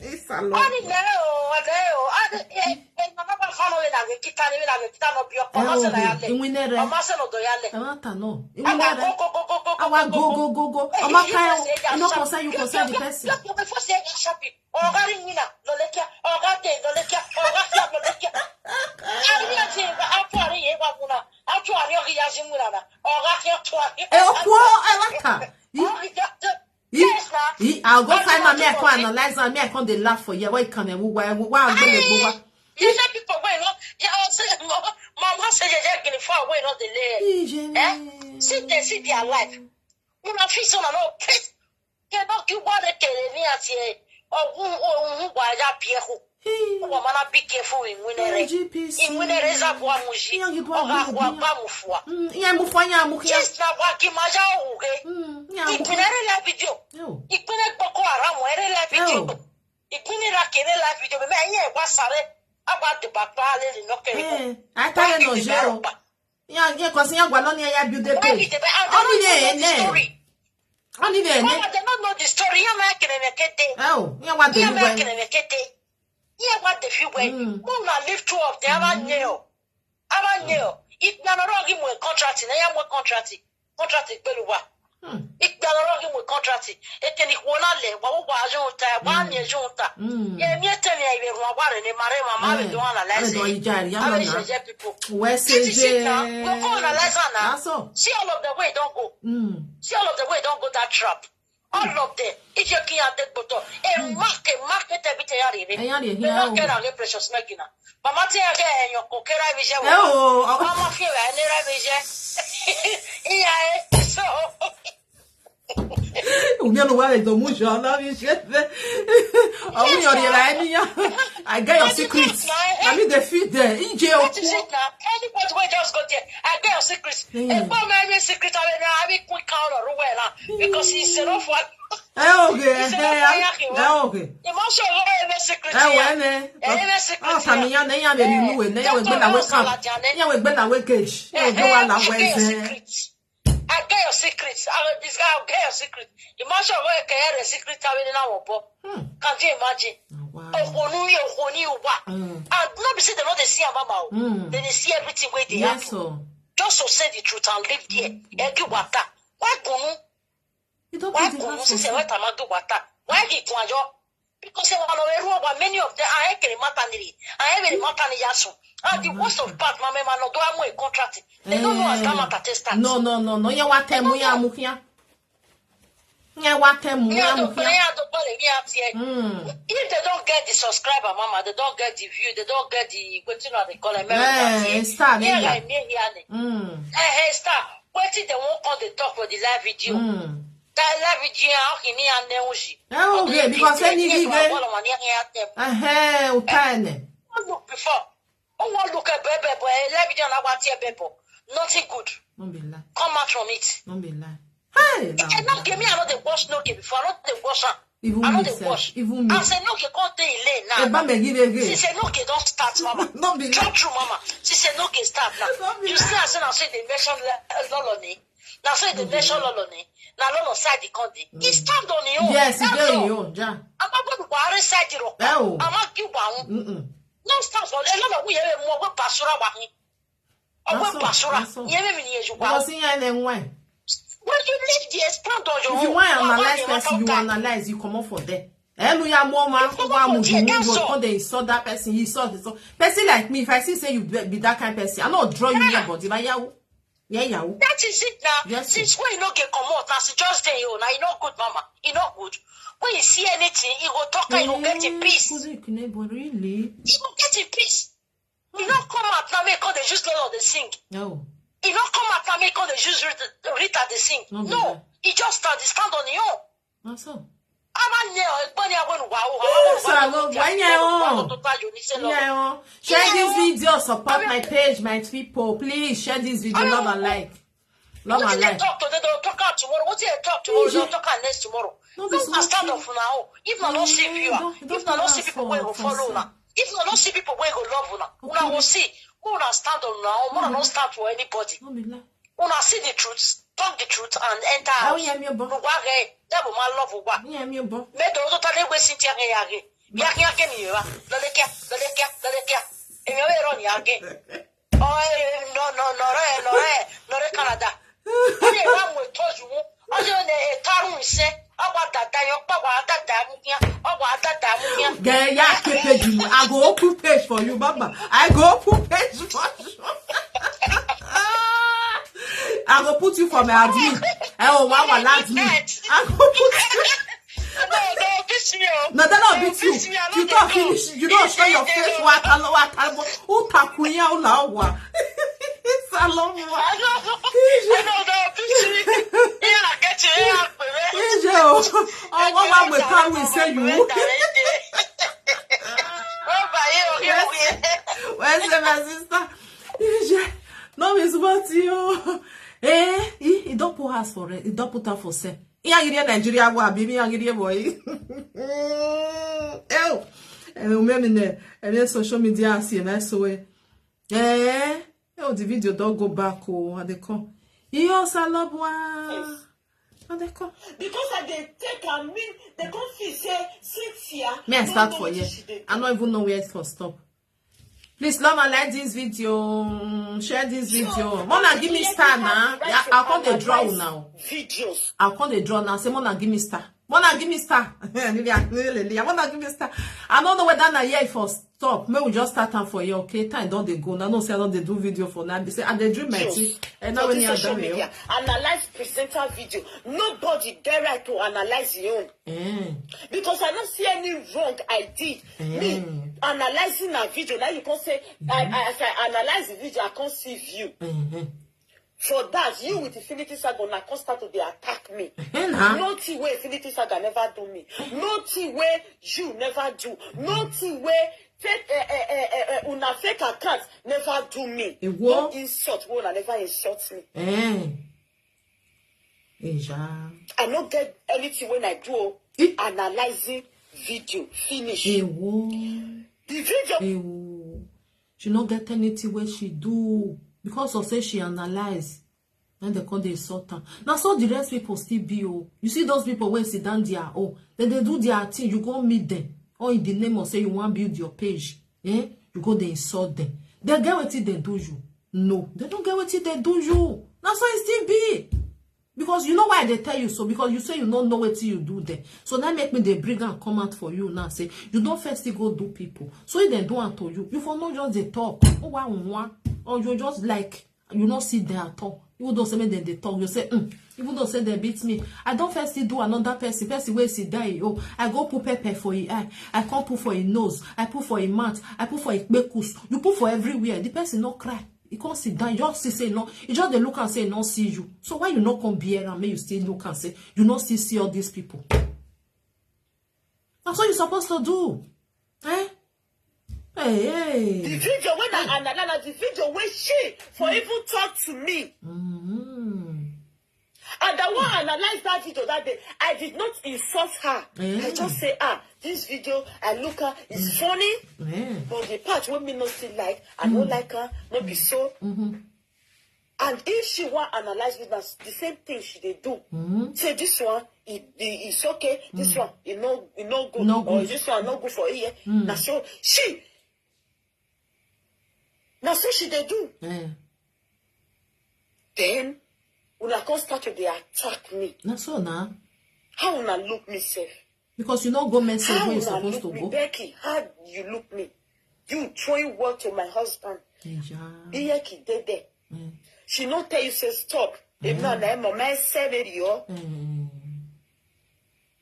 It's a lot. Ani leo. Mama fano we na kita no bio koma se na yale. Inwinere. Mama se no do yale. Amata no. Inwinere. Awa go. Amaka you no concern you concern the person. You before say shopping. Ogari mina do lekia. Ogate do lekia. Ogate do lekia. Ari ya se atwari ye wa muna. Atwari o ya jimura na. Ogate atwari. Okwo alaka. Yes, I'll go find my man and analyze and me I can't laugh for you. Why can't I? Why I'm going to go? You know people wait no. Yeah, I say mama say you're getting far away not the lay. See their life. You know fix on no place. You know you want to tell me at here. Oh, why that Pierre? Woman, be careful in winner. In winner is a boy mushi. Just now walking my jaw. You can never video. You couldn't go around where I video. You couldn't like any life video. But I was sorry about the backfire in okay. I tell you no jail. Yeah, because you're going to build the page. Only there. I don't know the story. You're making a kete. Oh, you want to making a kete. Yeah, what the few way? Muna live two of them. I know. If you're not wrong, him with contracting. I am with contracting. Contracting, Beluwa. If you're not wrong, him with contracting. It can equal what was your time? 1 year, Junta. Yeah, me tell me, I will want to marry my mother. Don't analyze it. People. Where's it? We'll go analyze now. See all of the way, don't go. See all of the way, don't go that trap. All of them. If you can't take photo, and market everything. Don't get a precious making. Mama tell again, your cookera vision. Oh, Mama feel I never vision. Yeah, so. I get your secrets. I mean the feed there. In jail. What is it now? Anybody will just go there. I get your secrets. And for my secret, I will quick out or well because he's a rough one. Okay. Emotional secret. I get your secrets. This guy will get your secret. Imagine where get a secret in our book. Can't you imagine? And not be say they know they see a mama. They see everything where they are. Just to say the truth and live there. Egi wata. Why gunu? Why gunu? Since I went to Madu wata. Why did you? Because many of them are making maternity. I have a maternity yasu. And the worst of part, my man, no do I a contract. They don't know as Gamma test. No. You want them, we are Mukia. You want them, we are Mukia. If they don't get the subscriber, mama, they don't get the view, they don't get the what you know they call American. Star, yeah, like me, hey, star. What if they won't call the talk for the live video? That live video, how can you and okay, because any video. Look before. Oh, look at baby boy. Live video na what here, baby. Nothing good. Don't be lie. Come out from it. Don't be lie. Hey, not give me another wash. No, before I not the wash. Even I know the wash. Even me. I say no, you can't take it now. She said no, you don't start, mama. Don't be lie. True, mama. She said no, you start now. You see, I say the invention loloni. Now say the invention loloni. Now Lolo side the country. He stand on your own. Yes, he did on your own. Yeah. I'm not going to worry side the rock. I'm not give one. No start for a lot of we have more basura wahi. Or basura. You have any issue. Well, see, I then why? When you live the stand on your own. If you want to analyze person, you analyze, you come up for that. Hallelujah, more they saw that person, he saw this person like me. If I see say you be that kind of person, I'm not drawing you body, but yeah. That is it now. Yes. Since when you don't get come out, that's just there, you now you not good, mama. You not good. When you see anything, you go talk and you go get in peace. Really? You go get in peace. You don't come out now, make all the just Lord they sing. No. You don't come out now, make all the just Rita they sing. No. He just stand on your own. That's all. Share this video, support my page, my people. Please share this video, love and like. Love and like. Talk today, they'll talk out tomorrow. What they talk tomorrow, they'll talk out next tomorrow. Don't stand up now. If I don't see viewer, if I don't see people who will follow now, if I don't see people who will love now, una will see who will stand on now. Una don't stand for anybody. Una see the truth. Talk the truth and enter house. Devil my love. Me don't tell you Cynthia Yage. Yakia can you? Lolekia. And you're on your game. Oh, no, Canada. Anyone will told you. I don't know a town say about that. I go open page for you, Baba. I go open page for you. I go put you for my admin. Oh, wow, last me. I go put you. No, that not beat you. You don't finish. You don't show your face. What? Who takuya ulawa? Salon. Oh, what can we say you? Where's my sister? No, Miss Matthew. He don't put us for it. He don't put her for sale. Nigeria baby, boy. Social media see the video don't go back and they come. Because I take and me, they can't feel say Cynthia. May I start for you? I don't even know where it's for stop. Please love and like this video, share this video. Mona give me star now. I'll come the draw now. Videos. I'll come the draw now. Say Mona give me star. Mona give me star. Mona give me star. I don't know whether na here for stop. May we just start time for you, okay? Time don't they go. Now no say I don't they do video for now. They say and they dream mighty. And now when you are done here. Analyze presenter video. Nobody get right to analyze your own. Because I don't see any wrong I did. Me analyzing a video. Now you can say I analyze the video, I can't see view. For that, you with Infinity Saga na constant to attack me. Nothing way Infinity Saga never do me. Nothing way you never do. Nothing way una fake account never do me. No insult one and never insult me. I don't get anything when I do analyzing video. Finish. The video. She not get anything where she do. Because of say she analyze, and they call the insult. Now so the rest people still be oh. You see those people when sit down there, oh, then they do their thing, you go meet them. Or in the name of say you want build your page, you go they insult them. They get what they do you. No, they don't get what they do you. That's why it still be. Because you know why they tell you so, because you say you don't know what you do there. So that make me they bring and come out for you now. Say you don't first go do people. So if they do unto you, you for not just they talk. Oh wow. Or you just like you not sit there at all. Even though say they talk, you say, even though say they beat me, I don't first do another person where sit die. Oh, I go put pepper for your eye, I can't put for your nose, I put for your mouth, I put for your bekus, you put for everywhere. The person not cry. You can't sit down, you just say no, you just they look and say no see you. So why you not come here and make you still look and say you not still see all these people? That's what you're supposed to do. Hey. The video when I analyze the video when she for even talk to me. And the one analyze that video that day, I did not insult her. I just say, this video, I look her, it's funny. But the part when me not still like, I don't like her, not be so. And if she want analyze it, that's the same thing she they do. Say this one, it's okay. This one, it no good. Or this one not good for here. Now so she they do. Then una come start to they attack me. That's so now. How una look me safe? Because you not go message where you're supposed to go. Becky, how you look me? You throwing word to my husband. Becky dead there. She not tell you say stop. If not, mama said it yo.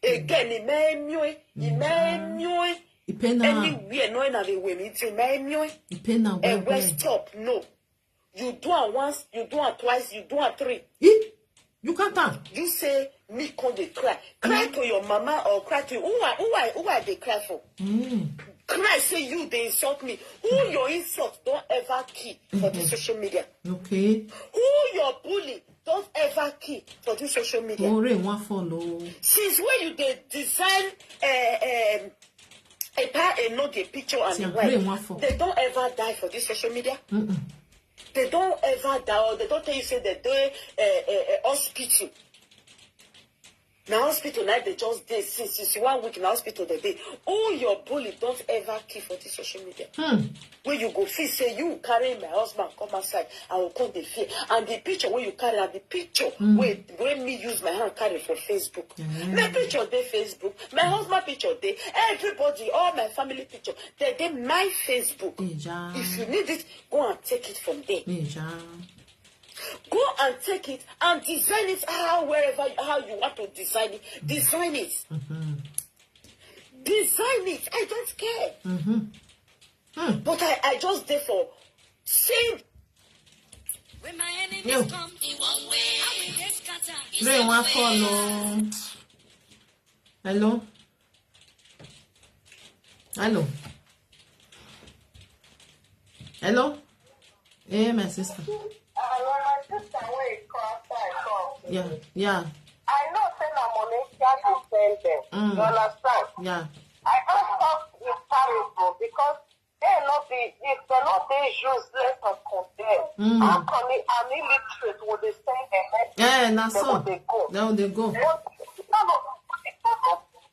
Again, anywhere knowing that they will meet you, and when stop, no. You do it once, you do it twice, you do it three. You can't tell. You say me come they cry. Cry to your mama or cry to who are they cry for? Cry say you they insult me. Who your insult don't ever keep for the social media. Okay. Who your bully don't ever keep for the social media. Since when you they design the picture and the wife, they don't ever die for this social media. They don't ever die, or they don't tell you say they do hospital. Now hospital now they just day since 1 week in hospital the day. Oh, your bully don't ever keep for this social media. Where you go feel say you carry my husband come outside, I will come the fear. And the picture where you carry and the picture where me use my hand carry for Facebook. My picture they Facebook, my husband picture they everybody, all my family picture, they my Facebook. If you need it, go and take it from there. Go and take it and design it how you want to design it. Design it. Design it. I don't care. But I just did for saying. When my enemies come in one way, I will get scattered. They want follow. Hello. Hello. Hello. Hey, my sister. Yeah. I know send a money to send them. You understand? Yeah. I don't thought it's terrible because they not be if they're not useless and condemned. How come an illiterate would they send them? Yeah, that's so. They go. There they go.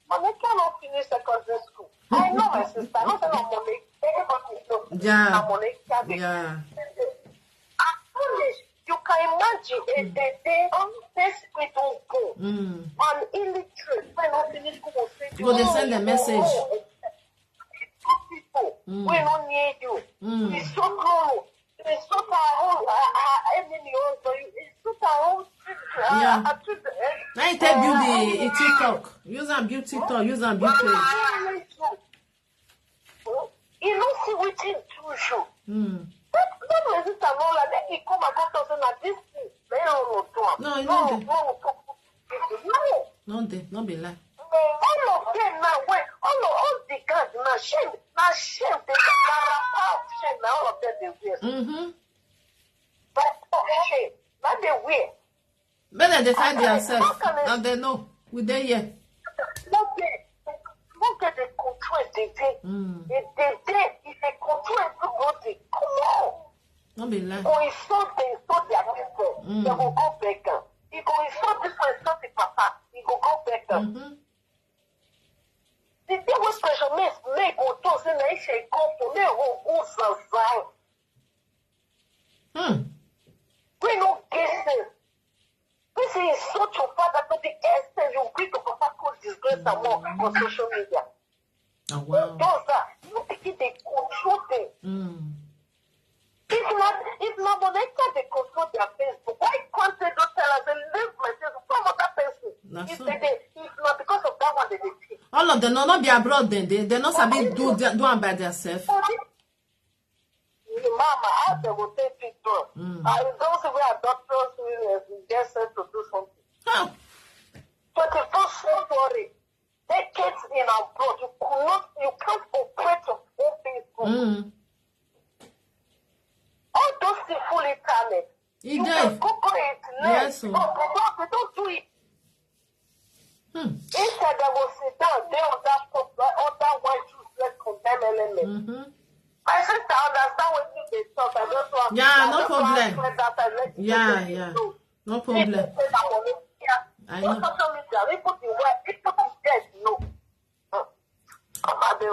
Money cannot finish secondary school. I know my sister. I don't send a money. Everybody knows. Yeah. Money can be. Yeah. You can imagine they on Facebook don't go. On illiterate, when not finish school, Go they send a message. People, we don't need you. It's so cool. It's so powerful. It's so powerful. Yeah. I tell you the TikTok. Use and build TikTok. Use and build page. You don't see which is true show. Don't resist and all that. Then he come and go to say that this thing. They don't know. No, they not be lie. All of them now, all the guys now, shame. They got shame. Now all of them they wear. But shame. Now they wear. Better they find themselves. Now they know. We there here. Look at the control they take. If they control everybody, come on. Don't be lying. Go insult their people. They will go back. He go insult this one, insult the papa. He go back. The day when special mates make or toss in the issue go for me who survive. We no guessing. This is such a father to the extent you agree to papa called disgrace and more on social media. Oh wow. Who does that? You think they control them. If not Monica, they control their Facebook. Why can't they don't tell us they leave my Facebook from other person? If not because of that one, they take. All of them not be abroad then. They not sabi do them by themselves. Mama, how they will take picture. I don't see where doctors will get sent to do something. How? 21st century, decades in abroad, you can't operate your own Facebook. All those people internet. You can Google it. Yes, they don't do it. Instead, they will sit down there on that white useless condemn element. My sister understand what they talk. I just want no problem. Yeah. No problem. I know.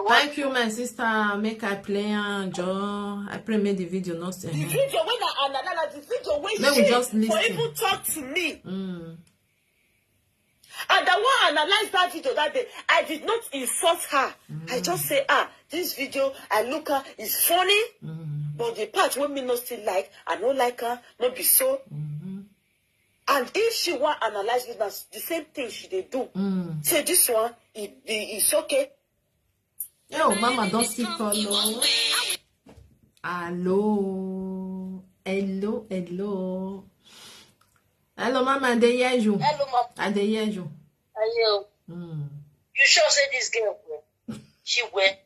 Thank you, my sister. Make I play and Joe. I pray make the video not the video when I analyze the video when we just listen. For even talk to me. And I want to analyze that video that day. I did not insult her. I just say, this video, I look her, is funny. But the part when me not still like, I don't like her, not be so. And if she want to analyze it, that's the same thing she did do. Say this one, it's okay. Yo, mama, don't speak for no. Hello. Hello, mama, I dey hear you. Hello, mama. I dey hear you. Hello. You sure say this girl well? She well.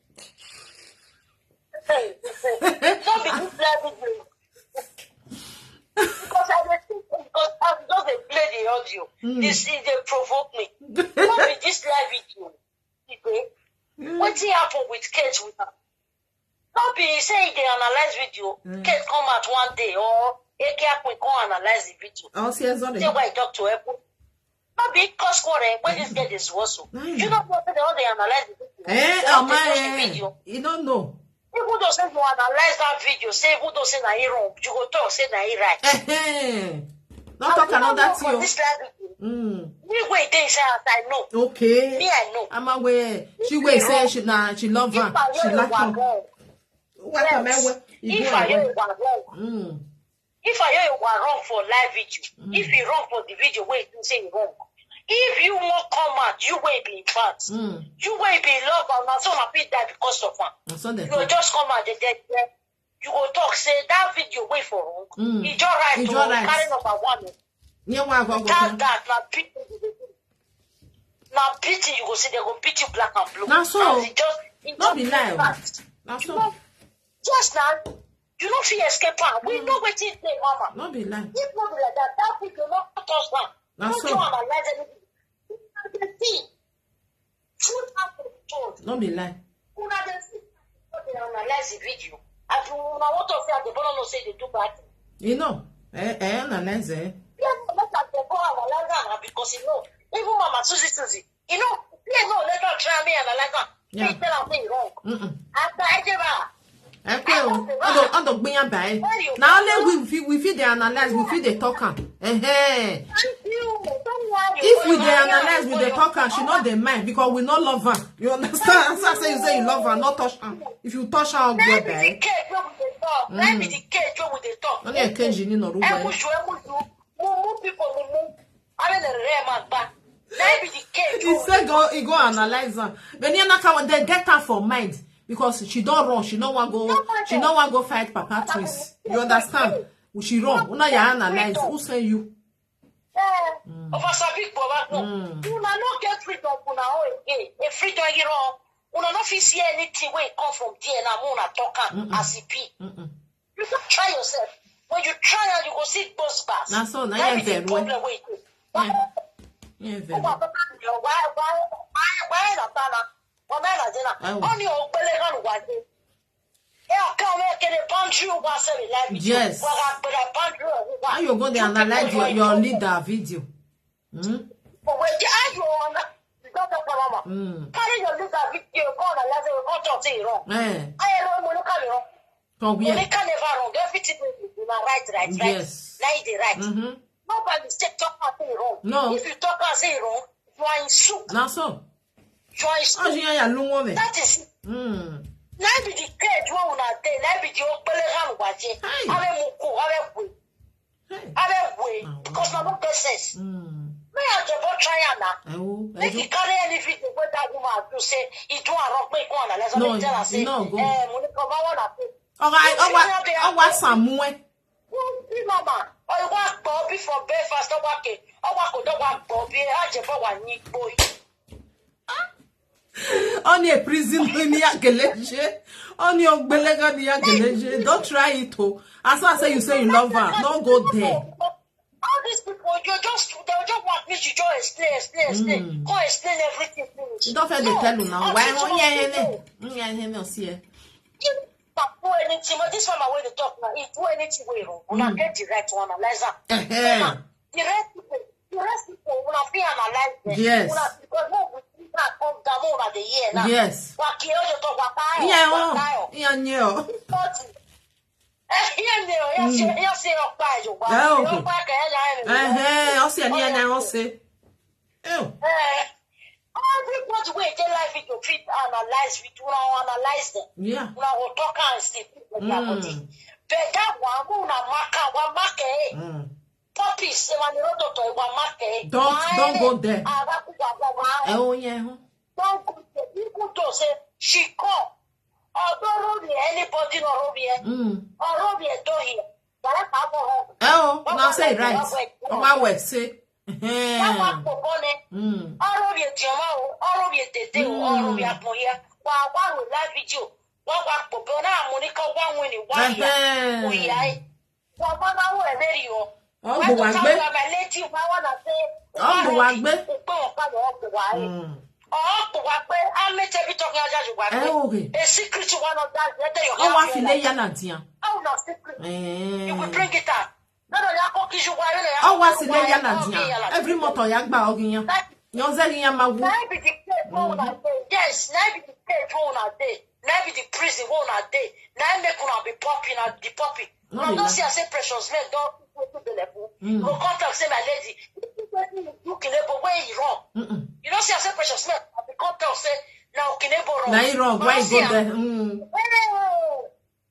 Don't be this live video. Because I just play the audio. This is they provoke me. Don't be this live video. What's happen with Kate with her? Don't be saying they analyze video. Kate come out one day or Eke we go analyze the video. Oh, see, say why talk to Apple. Not because when this girl is also. You know what they analyze the video. You don't know. Even though say you analyze that video, say even though say na wrong, you go talk say na right. Not talk another thing. This me wait they say I know. Okay. Me I know. I'm aware. She wait say she love her. She like her. What am I? If I hear you were wrong. If I hear you were wrong for live video, if you wrong for the video, wait you say you wrong. If you won't come out, you will be in fact. You will be in love, and not so happy that because of one. You will just come out the dead. You will talk, say that video wait for wrong. It's all right to carry number one. Yeah, why go? That now pity you go see they go beat you black and blue. Now so, not be lie. Now so, just now, you don't feel escape. We know what it is, mama. Not be lie. If not be like that, that video not touch one. Now so, not be lie. Analyze the video. And you want to say the bottom say they do bad. You know, analyze because you know, even Mama Susie, you know, let her try me analyze her. They tell her thing wrong. After I give her. I don't bring her back. Now let we feel they analyze, we feel they talk. If we they analyze, we they talk, she not the mind because we not love her. You understand? As I say you love her, not touch her. If you touch her, I'll go back. Let me the cage with the talk. Only a cage in no room. He said he go analyze her. When you not they get her for mind. Because she don't run, she no want go fight Papa twins. You understand? She run. Una ya analyze. Who say you? Of a big baba. You not get freedom una again. A freedom you know. Una not see anything when it come from there na muna talk as it be. You don't try yourself. When you try and you go see those bars. Na so na you the problem with you. Yeah. Why yes. How you go to analyze your leader video? Carry your leader video, go analyze it, go talk to you wrong. I don't want to come wrong. Monica never wrong. Everything is right. Yes. Now they right. Nobody say talk and say wrong. No. If you talk and say wrong, you are in soup. Now so. That is it. Now be the cage one una day. Now be the opelegan waje. Ave muku, ave way. Because na no get sense. Me a jebo try na. Make he carry any video wey that woman do say he do a wrong make one analyze. No, say Monica ma wanna pay. Alright, what Samuel? Mama, I want Bobby from Belfast. I want Bobby. I just want Nick boy. On your prison ni ageleje. On your belega ni ageleje. Don't try it. As I say, you say you love her. Don't go there. All these people, they just want me to just explain. Go explain everything. You don't have to tell you now. Why? Do anything, but this one my way to talk now. If do anything way wrong, una get the right to analyze that. The rest people una be analyze them. Yes. Because no we come down over the year now. Yes. Waki ojo to waka. Yeah, yeah. You say okpa jo wa. Okpa ke ya. O se ni na o se. Everybody way they life it to fit analyze, we do not analyze them. Yeah. We will talk and see people body. But that one market. Puppies, don't go there. Oh yeah. Don't go there. People don't say she call. Although anybody no here. Or here do here. Oh, now say right. Oh, my way say. You will bring it up. No, Oh, what's the day? Every motor yagba oginya. Yonzeliya magu. Yes, now be the cage one a day. Now be the prison one a day. Now make una be popping and the popping. No, don't see I say precious men don't go to the level. Go contact say my lady. You can never where you wrong. You don't see I say precious men. The contact say now can never wrong. Now you wrong. Why go there?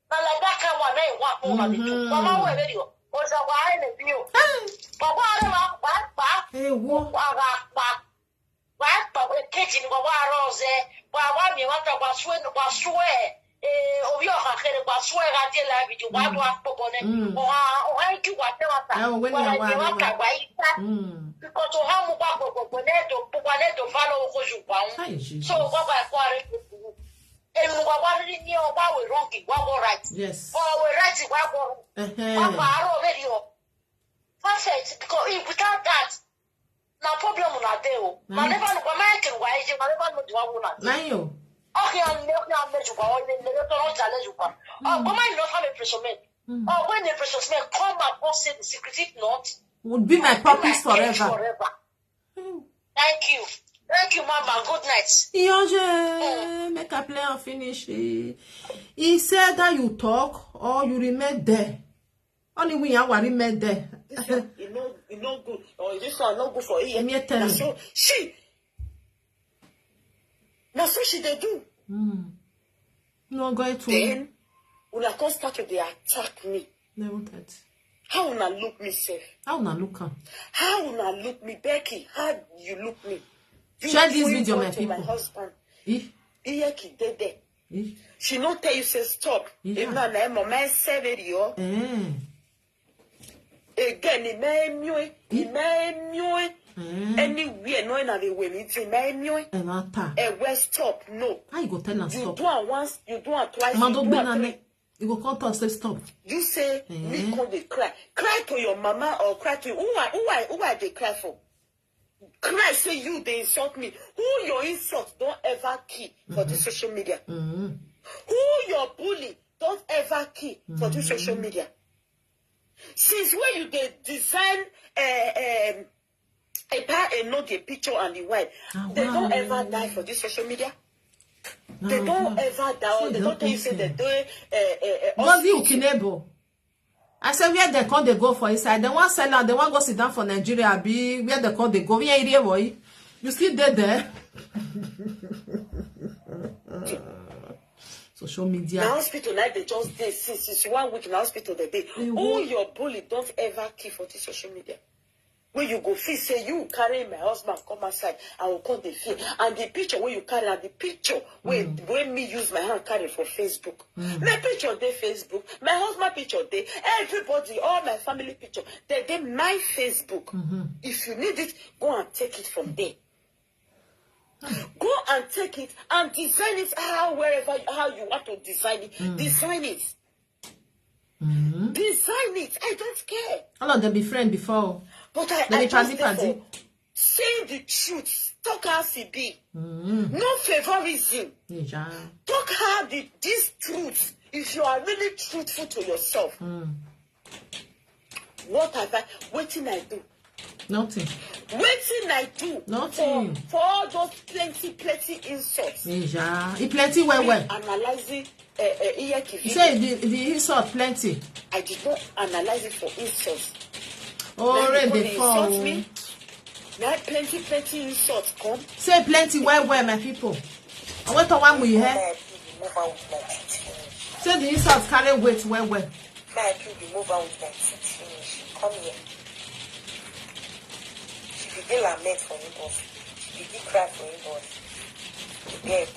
Now like that kind one ain't what one the two. Mama where video. Was a wine and view. Papa back. Hey, what? But we're kitchen, but why rose? Why me want to swear? Obi ọha kere gba swear at the live video. Why do I pop on it? Or I do whatever. Because to have more back of Boneto follow Kojuan. So what I quarry. And what did you know about we wrong? What were right? Yes. Or we right it. What video? Perfect. Because without that. Na problem na deo. Ma never no ma can why je ma never no do una. Na yo. Okay, I'm not meant to go on the little challenge. Oh, but my not have a pressure man. Oh, when the pressure man come back and say the secret if not would be my puppies forever. Thank you. Thank you, Mama. Good night. Yonje, make a play and finish. He said that you talk or you remain there. Only we are remain there. You know good. Or this one not good for you. So she they do. No going to. Then una come start to they attack me. Never that. How una look me safe? How una look her? How una look me, Becky? How you look me? You share this video, my people. My husband. Iyeki dede. She not tell you say stop. If not, na moment say video. Again, anywhere no na the way it's West stop no. How you go tell her stop? You do it once, you do it twice. You go call her say stop. You say me come dey cry to your mama or cry to who I they cry for? Cry say you they insult me. Who your insult don't ever key for the social media? Who your bully don't ever key for the social media? Since when you they design not the picture and the wife, they don't ever die for this social media. They don't ever die. Or they don't tell you say they do. What's the Ukinebo? I said where they call they go for inside. They want sell out. They want go sit down for Nigeria. Be where they call they go. Where area boy? You still there? Social media. The hospital like they just did since 1 week in the hospital they did. All your bully don't ever keep for the social media. When you go feel say you carry my husband come outside, I will call the fear. And the picture where you carry and the picture when me use my hand carry for Facebook. My picture they Facebook, my husband picture they everybody, all my family picture, they my Facebook. If you need it, go and take it from there. Go and take it and design it how you want to design it. Design it. Design it. I don't care. All of them be friends before. But I just therefore, saying the truth. Talk how it be. No favorism. Talk how this truth. If you are really truthful to yourself. What did I do? Nothing. Waiting I do. Nothing. For all those plenty insults. Plenty well. Analyzing you say the insult plenty. I did not analyze it for insults. Already fall. Me. Now plenty insults come. Say plenty well, my people. I want to one we hear. Say the insults carry weight well. My people move on with my teeth. Come here. She did lament for you, boss. She did cry for you, boss. Dead.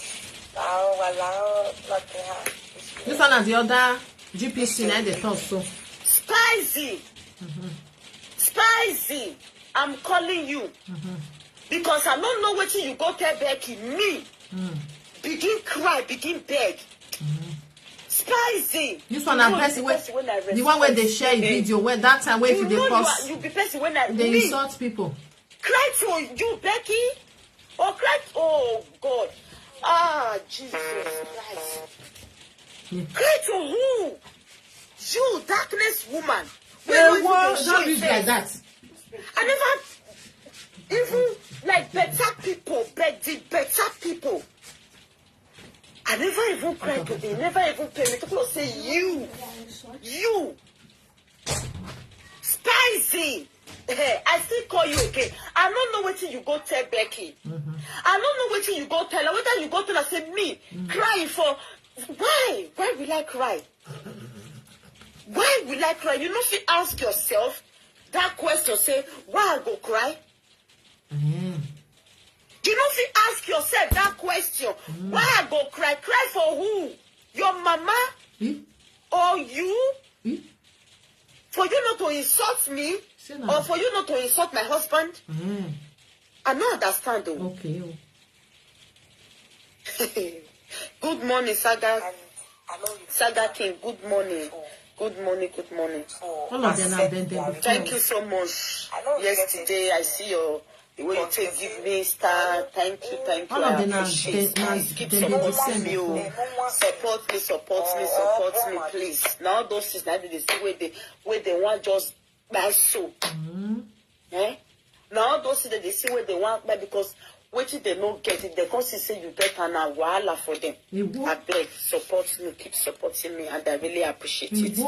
This one and the other GPC now they talk so. Spicy. Spicy. I'm calling you. Because I don't know what you go tell Becky. Me. Begin cry, begin beg. Spicy. This one I'm person the one where they share a video where that time where if they post you be person when I they insult people. Cry to you, Becky. Or cry oh God. Ah, Jesus Christ. Cry to who? You, darkness woman. Don't reach like that. I never even like better people, better people. I never even cried to them, never even pay me. People say you, spicy. I still call you again. I don't know what you go tell Becky. I don't know what you go tell her. Whether you go tell her, say me crying for why? Why will I cry? Why will I cry? You know, if you ask yourself that question, say why I go cry? You know, if you ask yourself that question, why I go cry? Cry for who? Your mama or you? For you not to insult me? Or for you not to insult my husband? I don't understand though. Okay. Good morning, Saga. Saga King, good morning. Good morning. All of them have been Thank you so much. Yesterday, I see the way you take give me star. Thank you. All of them appreciate. Please keep supporting me. Support me, please. Now those things that they see where they want just buy soap. Now those things that they see where they want buy because waiting they don't get it. They can't say you get an awala for them. I beg, support me, keep supporting me, and I really appreciate it.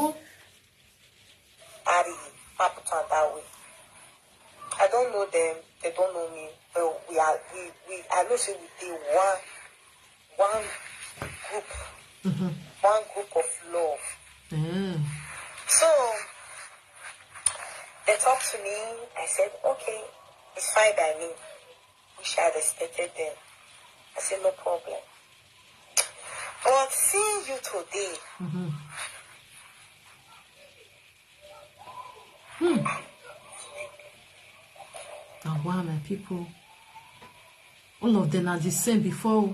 I don't know them, they don't know me, but I know say we did one group of love. So they talked to me, I said, okay, it's fine by me. Wish I had expected them. I said, no problem. But seeing you today, Now, wow, my people, all of them are the same before.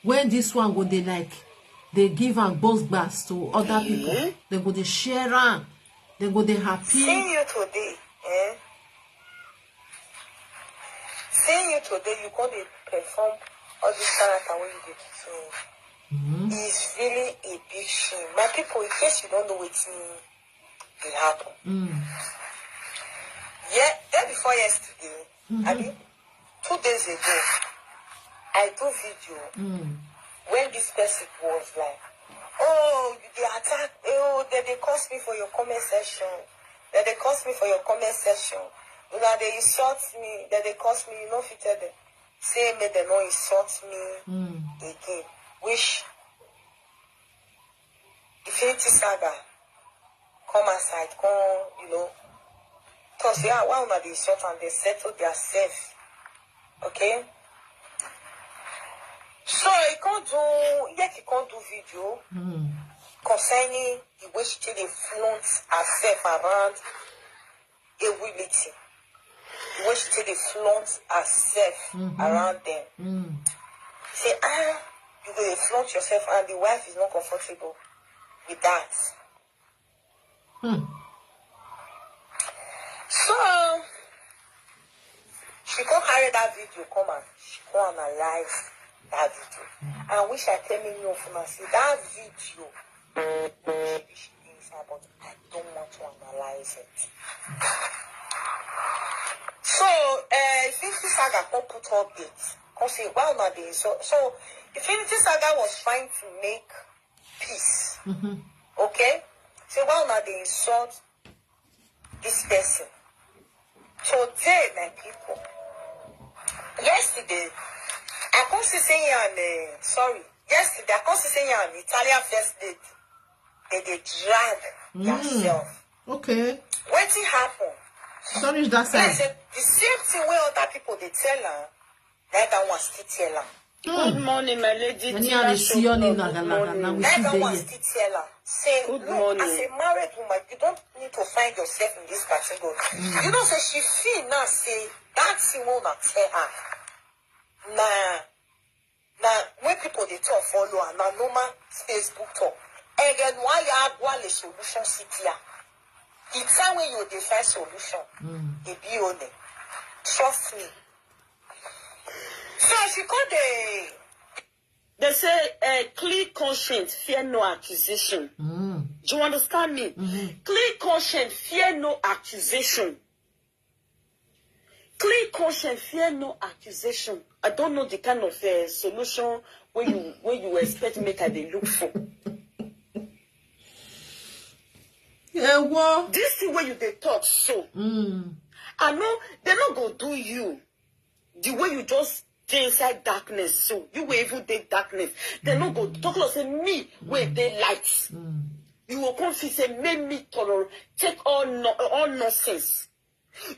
When this one go, they give and both bars to other people. They go, they share and they go, they happy. Seeing you today, seeing you today, you go to perform all this character when you did so. It's really a big shame. My people, in case you don't know what will happen. Yeah, day before yesterday, I mean, 2 days ago, I do video when this person was like, oh, they attack, oh, they curse me for your comment section. That they curse me for your comment section. You know, they insult me, that they curse me, you know, if you tell them, say me, they don't insult me again. Which, Infinity Saga, come aside, come, you know, because yeah, one of the short and they settle their self. Okay? So he can't do video concerning the way she they flaunt herself around a meeting. The way she they flaunt herself around them. Say, you go flaunt yourself and the wife is not comfortable with that. So she can't carry that video, she can't analyze that video. I wish I tell me no for say that video she inside, but I don't want to analyze it. So Infinity Saga can't put updates. Can't say why not they so Infinity Saga was trying to make peace. Okay? So why not they insult this person? Today, my people, yesterday, I can't see yesterday, I can't see an Italian first date. They drag themselves. Okay. What did happen? Sorry, that side. The same thing where other people they tell her, that one still tell her. Good morning, my lady. Good morning. That one still tell her. Say, good look, morning. as a married woman, you don't need to find yourself in this category. You know, so she feel now, say, that thing will not tell her. Now, when people they talk follow her, now normal Facebook talk. Again, why you have one solution city? The time when you define solution, it be on it. Trust me. So she called They say, clear conscience, fear no accusation. Do you understand me? Clean conscience, fear no accusation. Clean conscience, fear no accusation. I don't know the kind of solution where you expect me to look for. Yeah, what? This thing where you they talk so. I know they're not gonna do you the way you just stay inside darkness. So you will even take darkness. They're not gonna talk like say me where they light. You will come say make me tolerate, take all nonsense.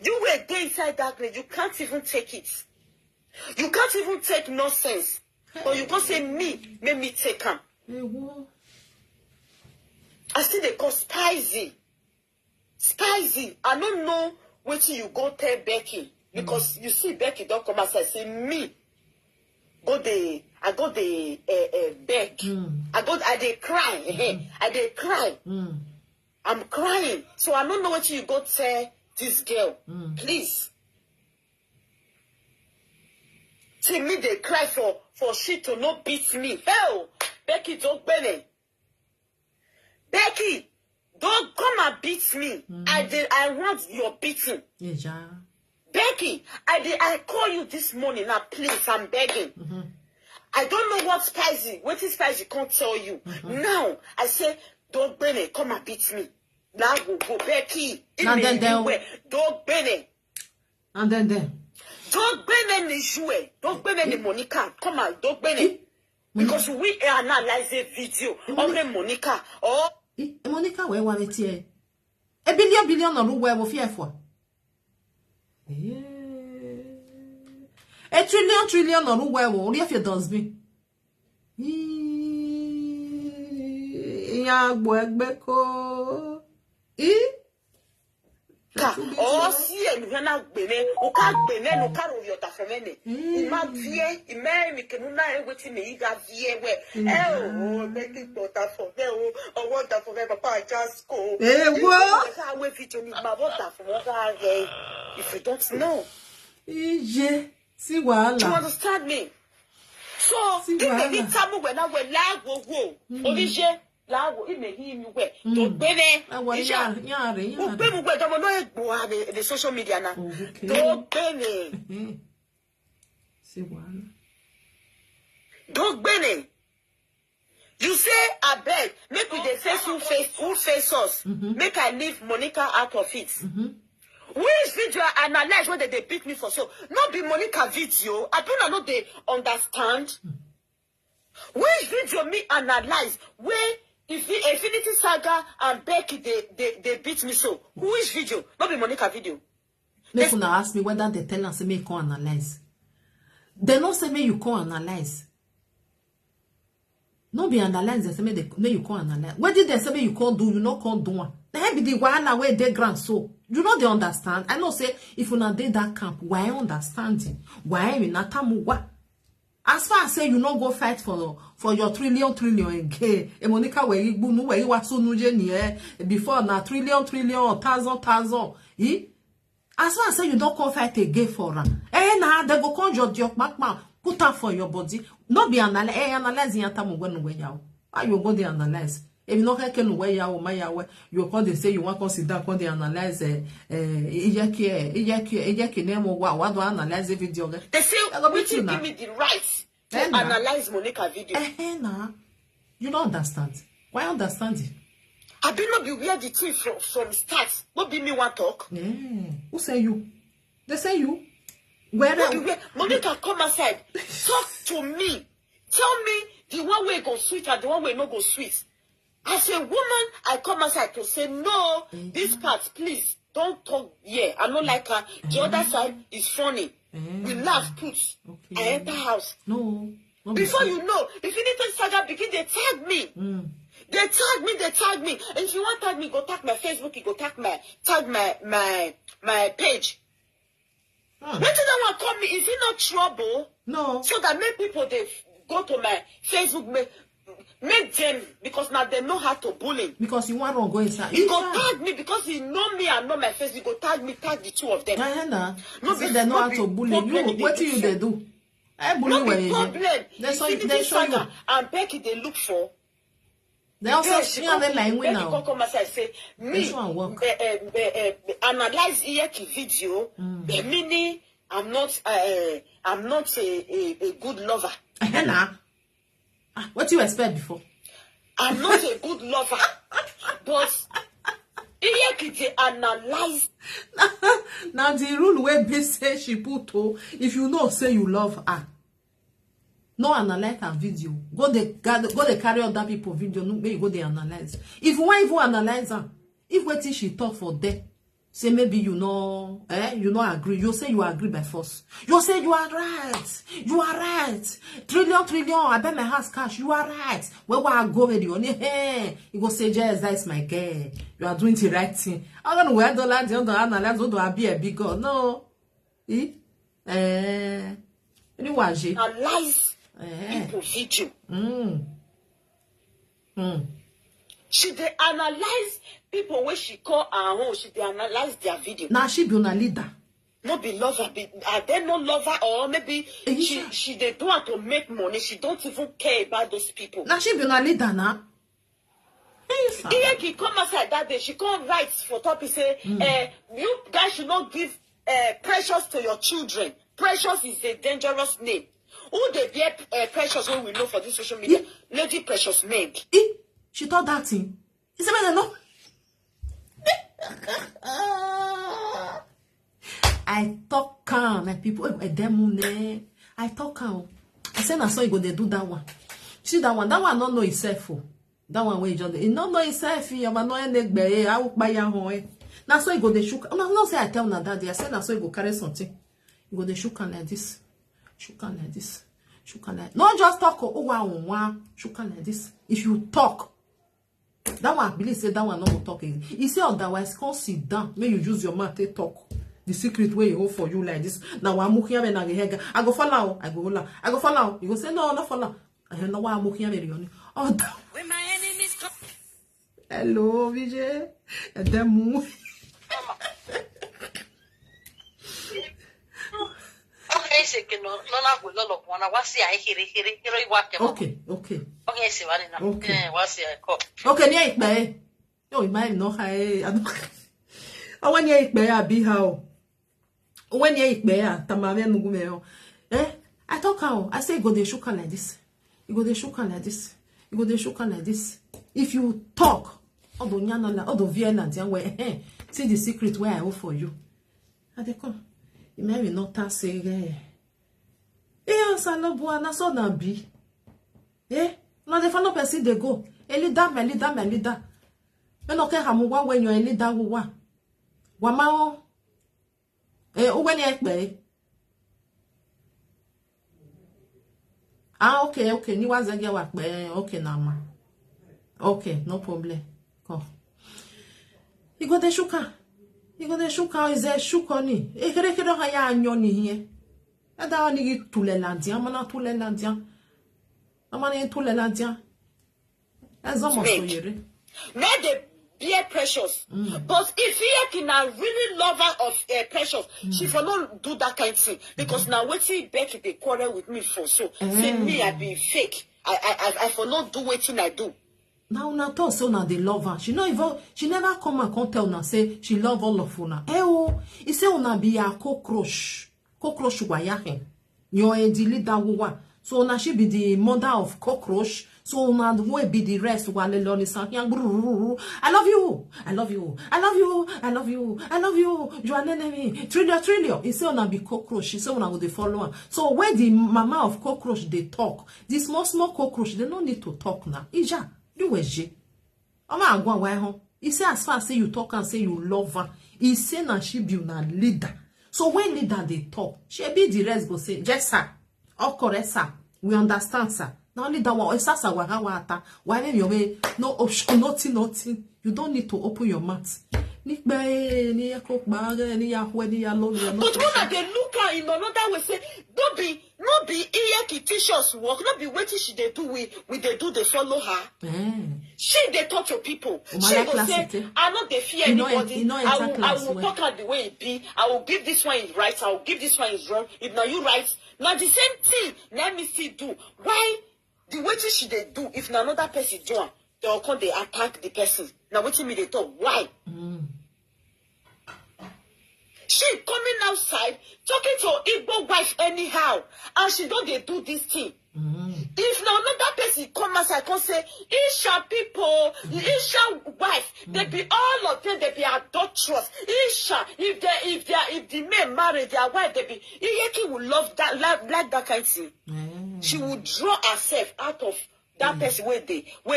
You will go inside darkness. You can't even take it. You can't even take nonsense. But you can't say me, make me take them. I see they call spicy. Spicy. I don't know what you go tell Becky. Because you see Becky don't come outside say me. I go the beg. I they cry. I they cry. I'm crying. So I don't know what you go tell this girl. Please. See me they cry for shit to not beat me. Hell, Becky don't bene. Becky, don't come and beat me. I want your beating. Yeah. Becky, I call you this morning now, please, I'm begging. I don't know what is spicy can't tell you. Now, I say, don't bene, come and beat me. Now go, Becky. And then don't bene. And then. Don't bene ni jouer. Don't bene ni Monica. Come on, don't bene. Because we analyze a video of the Monica. Oh. Monica, where was it here? A billion on where we fear for. A trillion on where we if you does me. Ya Beko. Oh, see, and when I bene, who can't bene, no carry your tafamene. You might vie, you may make a night with me, you got vie where. Oh, make it water for them, or water for them, papa, just go. What? I wait for you, my water for water, if you don't know. See what? Do you understand me? So, give me the time when I will lag, whoa, Olivier. Don't bene. The social media now. Don't bene. Don't bene. You say I beg, make with the face who face us. Make I leave Monica out of it. Which video I analyze whether they beat me for so? Not be Monica video. I don't know they understand. Which video me analyze where if the Infinity Saga and Becky they beat me so? Who is video? Not be Monica video. They could ask me whether they tell us me can't analyze. They don't say me you can't analyze. No be analyze. They say me you can't analyze. What did they say me you can't do? You not can't do one. They be the one away they grant so. You know they understand. I know say if you not did that camp, why understanding? Why you not tamu what? As far as say you not go fight for your trillion and Monica where you no where you was so before na trillion or thousand. As far as say you don't go fight again for her. Nah they go conjure your back put her for your body. Not be analyze in time when we yaw. Why you go there analyze? If you not can way yaw my yaw, you call they say you want to sit down on the analyze what do analyze the video? They say we give me the right to analyze Monica video. Nah. You don't understand. Why understand it? I be not be where the thing from start. Not be me one talk. Who say you? They say you. Where Monica come aside. Talk to me. Tell me the one way go sweet and the one way no go sweet. As a woman, I come aside to say no. This part, please don't talk. Yeah, I don't like her. The other side is funny. We laugh, put. I enter house. No. Before you know, Infinity Saga begin, they tag me. They tag me. And if you want tag me, go tag my Facebook, you go tag my page. What did that one call me? Is it not trouble? No. So that make people they go to my Facebook, make them, because now they know how to bully. Because you want to go inside. You go tag me because you know me and know my face. You go tag me, tag the two of them. No, they know how to bully you. What do they do? I bully no be problem. They show you. And Becky they look for. They also see how they like win now. Come and say me analyze Iyeki video. Meaning I'm not a good lover. What do you expect before? I'm not a good lover, but Iyeki they analyze. Now the rule where be say she put if you know say you love her. No analyze her video. Go they carry other people video. No, you go they analyze. If you want even analyze her, if what she talk for there, say maybe you know, you not agree. You say you agree by force. You say you are right. You are right. Trillion. I bet my house cash. You are right. Where I go with you? Hey, you go say just that's my girl. You are doing the right thing. I don't know where the land don't analyze. Don't I be a big girl? No. Analyze. People video. She they analyze people when she call her home. She they analyze their video. Now she be una leader. Not be lover. Are they no lover or maybe she they don't want to make money. She don't even care about those people. Now she be una leader now. Iyeki come outside that day. She come write for topic say, you guys should not give Precious to your children. Precious is a dangerous name. Who they bear Precious when we know for this social media? Lady Precious Meg. She thought that thing. He said, no. I talk calm, like people, I talk calm. I said, I saw you go, they do that one. See that one not know itself. That one where you just, it not know itself. You have no end, I will buy your home. Now, so you go, they shook. No, not say I tell that day. I said, I saw you go carry something. You go, they shook like this. Shook like this. Shook like not just talk. Oh, wow. Shook like this. If you talk, that one, Billy said that one not talking. He said otherwise, come sit down. May you use your mouth to talk. The secret way you hold for you like this. Now I'm looking at me. I go follow. I go follow. You go say no, not follow. I know why I'm looking at me. Oh, when my enemies come. Hello, Vijay. And then move. Okay. Okay, near it, man. No, it might not. I want you to be how. When you eat bear, Tamarian Mugumeo. I talk how. I say, go the sugar like this. You go the sugar like this. You go the sugar like this. If you talk, although Vienna, see the secret where I hold for you. I come. You may not say, Salobuana, so na be. No, the fan of a see they go. A leader, my leader. You don't care how much when you're a leader who wa. Wamao. When you play. Okay. Ni was a girl work. Okay, now. Okay, no problem. Come. You got the sugar. Is a sugar ni. Ekere haya anyoni here. Ada ni tulelandia, mana tulelandia. Amane tulelandia. Azomo soyere. Not the beer Precious. But if he can a really lover of Precious, she for not do that kind of thing. Because now waiting Becky they quarrel with me for so. Say me I be fake. I for not do waiting I do. Now una talk so now they love her. She never come and come tell una say she love all of una. He say una be a cockroach wayahe. You're a leader wa. So una she be the mother of cockroach. So una will be the rest while alone is I love you. You are an enemy. Trillion. He say una be cockroach. She say una go dey follow her. So where the mama of cockroach they talk, this small cockroach they don't need to talk now. Ija. You was je. Oma agwa why home. He say as far as say you talk and say you love her. He say na she be una leader. So when leader they talk, she be the rest go say, yes sir. Or correct sir. We understand sir. Now only that one. Why name your way? No option, nothing. You don't need to open your mouth. But when they look at in another way, say, not be Iyeki T-shirts work, not be waiting she they do they do they follow her. She they talk to people. She will say, I not they fear anybody. I will talk out the way it be. I will give this one is right. I will give this one is wrong. If now you right, now the same thing. Let me see do. Why the waiting she they do if another person do? they'll come, they attack the person. Now, what me they talk? Why? She coming outside, talking to Igbo wife anyhow, and she don't they do this thing. If now another person come outside and say, Isha people, Isha wife, they be all of them, they be adulterous. Isha, if the men marry their wife, they be Iyeki will love that like that kind of thing. She would draw herself out of that person where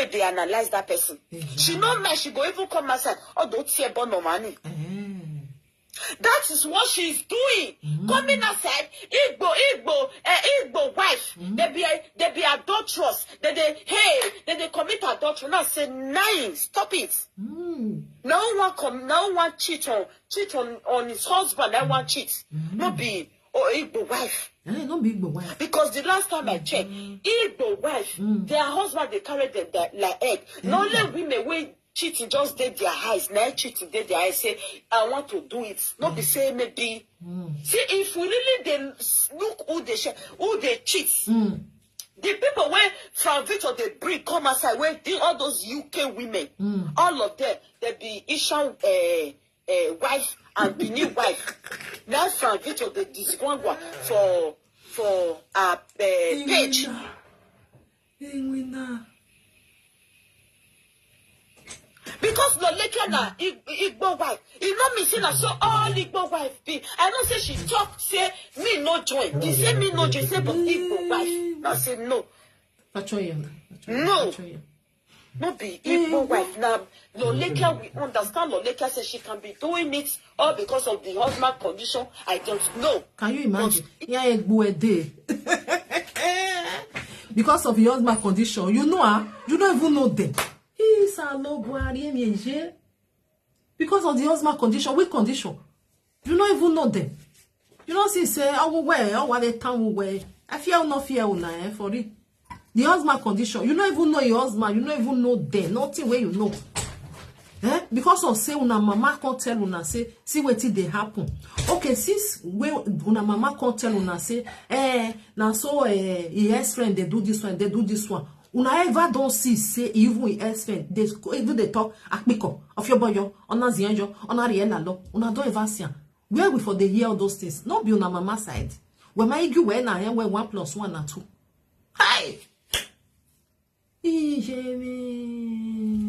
they analyze that person. She no mind, she go even come outside, oh don't see about no money. That is what she's doing. Coming outside, Igbo wife, they be adulterous. They commit adultery. Now say nine, stop it. No one cheat on his husband. No one cheat. No be Igbo wife. No be Igbo wife. Because the last time I checked, Igbo wife, their husband they carry them like egg. Not only women we cheating just did their eyes. Now cheating did their eyes. Say I want to do it. Not be say maybe. See if we really they look who they cheat. The people where from Victor they bring come outside where all those UK women, all of them they be Isha wife and Benin wife. Now from Victor they discount one for page. Because no later na Igbo wife, you know me say na so all Igbo wife be. I don't say she talk say me no join. They say me no join say but Igbo wife. I say no. No. No be Igbo wife. Now no later we understand. No later say she can be doing it all because of the husband condition. I don't know. Can you imagine? Yeah, Igbo a day. Because of your husband condition, you know you don't even know them. Because of the husband condition, which condition? You don't even know them. You don't see say, I will wear, or what they town will wear. I fear no fear for it. The husband condition, you don't even know your husband, you don't even know them, nothing where you know. Because of say una mama can't tell una say, see what they happen. Okay, since where una mama can't tell una say, now so his friend they do this one, they do this one. Una ever don't see say even his friend they even they talk akpiko of your boy ona zianjo ona riela lo una don't ever see where we for the hear all those things. Not be una mama side. When my you when I am 1 + 1 and 2. Hi.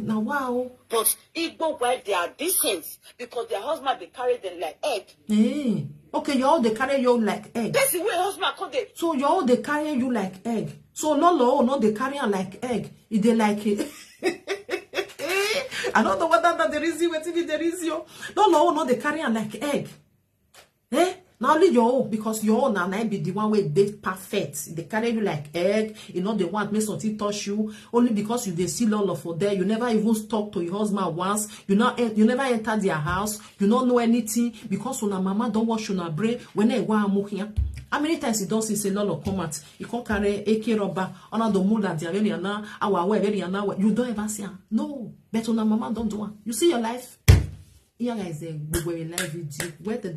Now wow. But Igbo wife they are decent because their husband they carry them like egg. Okay, you all they carry you like egg. That's the way husband come they. So you all they carry you like egg. So no they carry on like egg. If they like it. I don't know whether that there is you, what if there is you. No they carry on like egg. Now only your own, because your own and be the one way they perfect. They carry you like egg. You know they want me something touch you only because you they see all of for there. You never even talk to your husband once. You never enter their house. You don't know anything because una mama don't wash una brain when they want here. How many times you don't see a lot of comments? You can't carry AK rubber on the mood that they're now. Our way very now. You don't ever see her. No, but una mama don't do it. You see your life. Here guys, a live video. Where the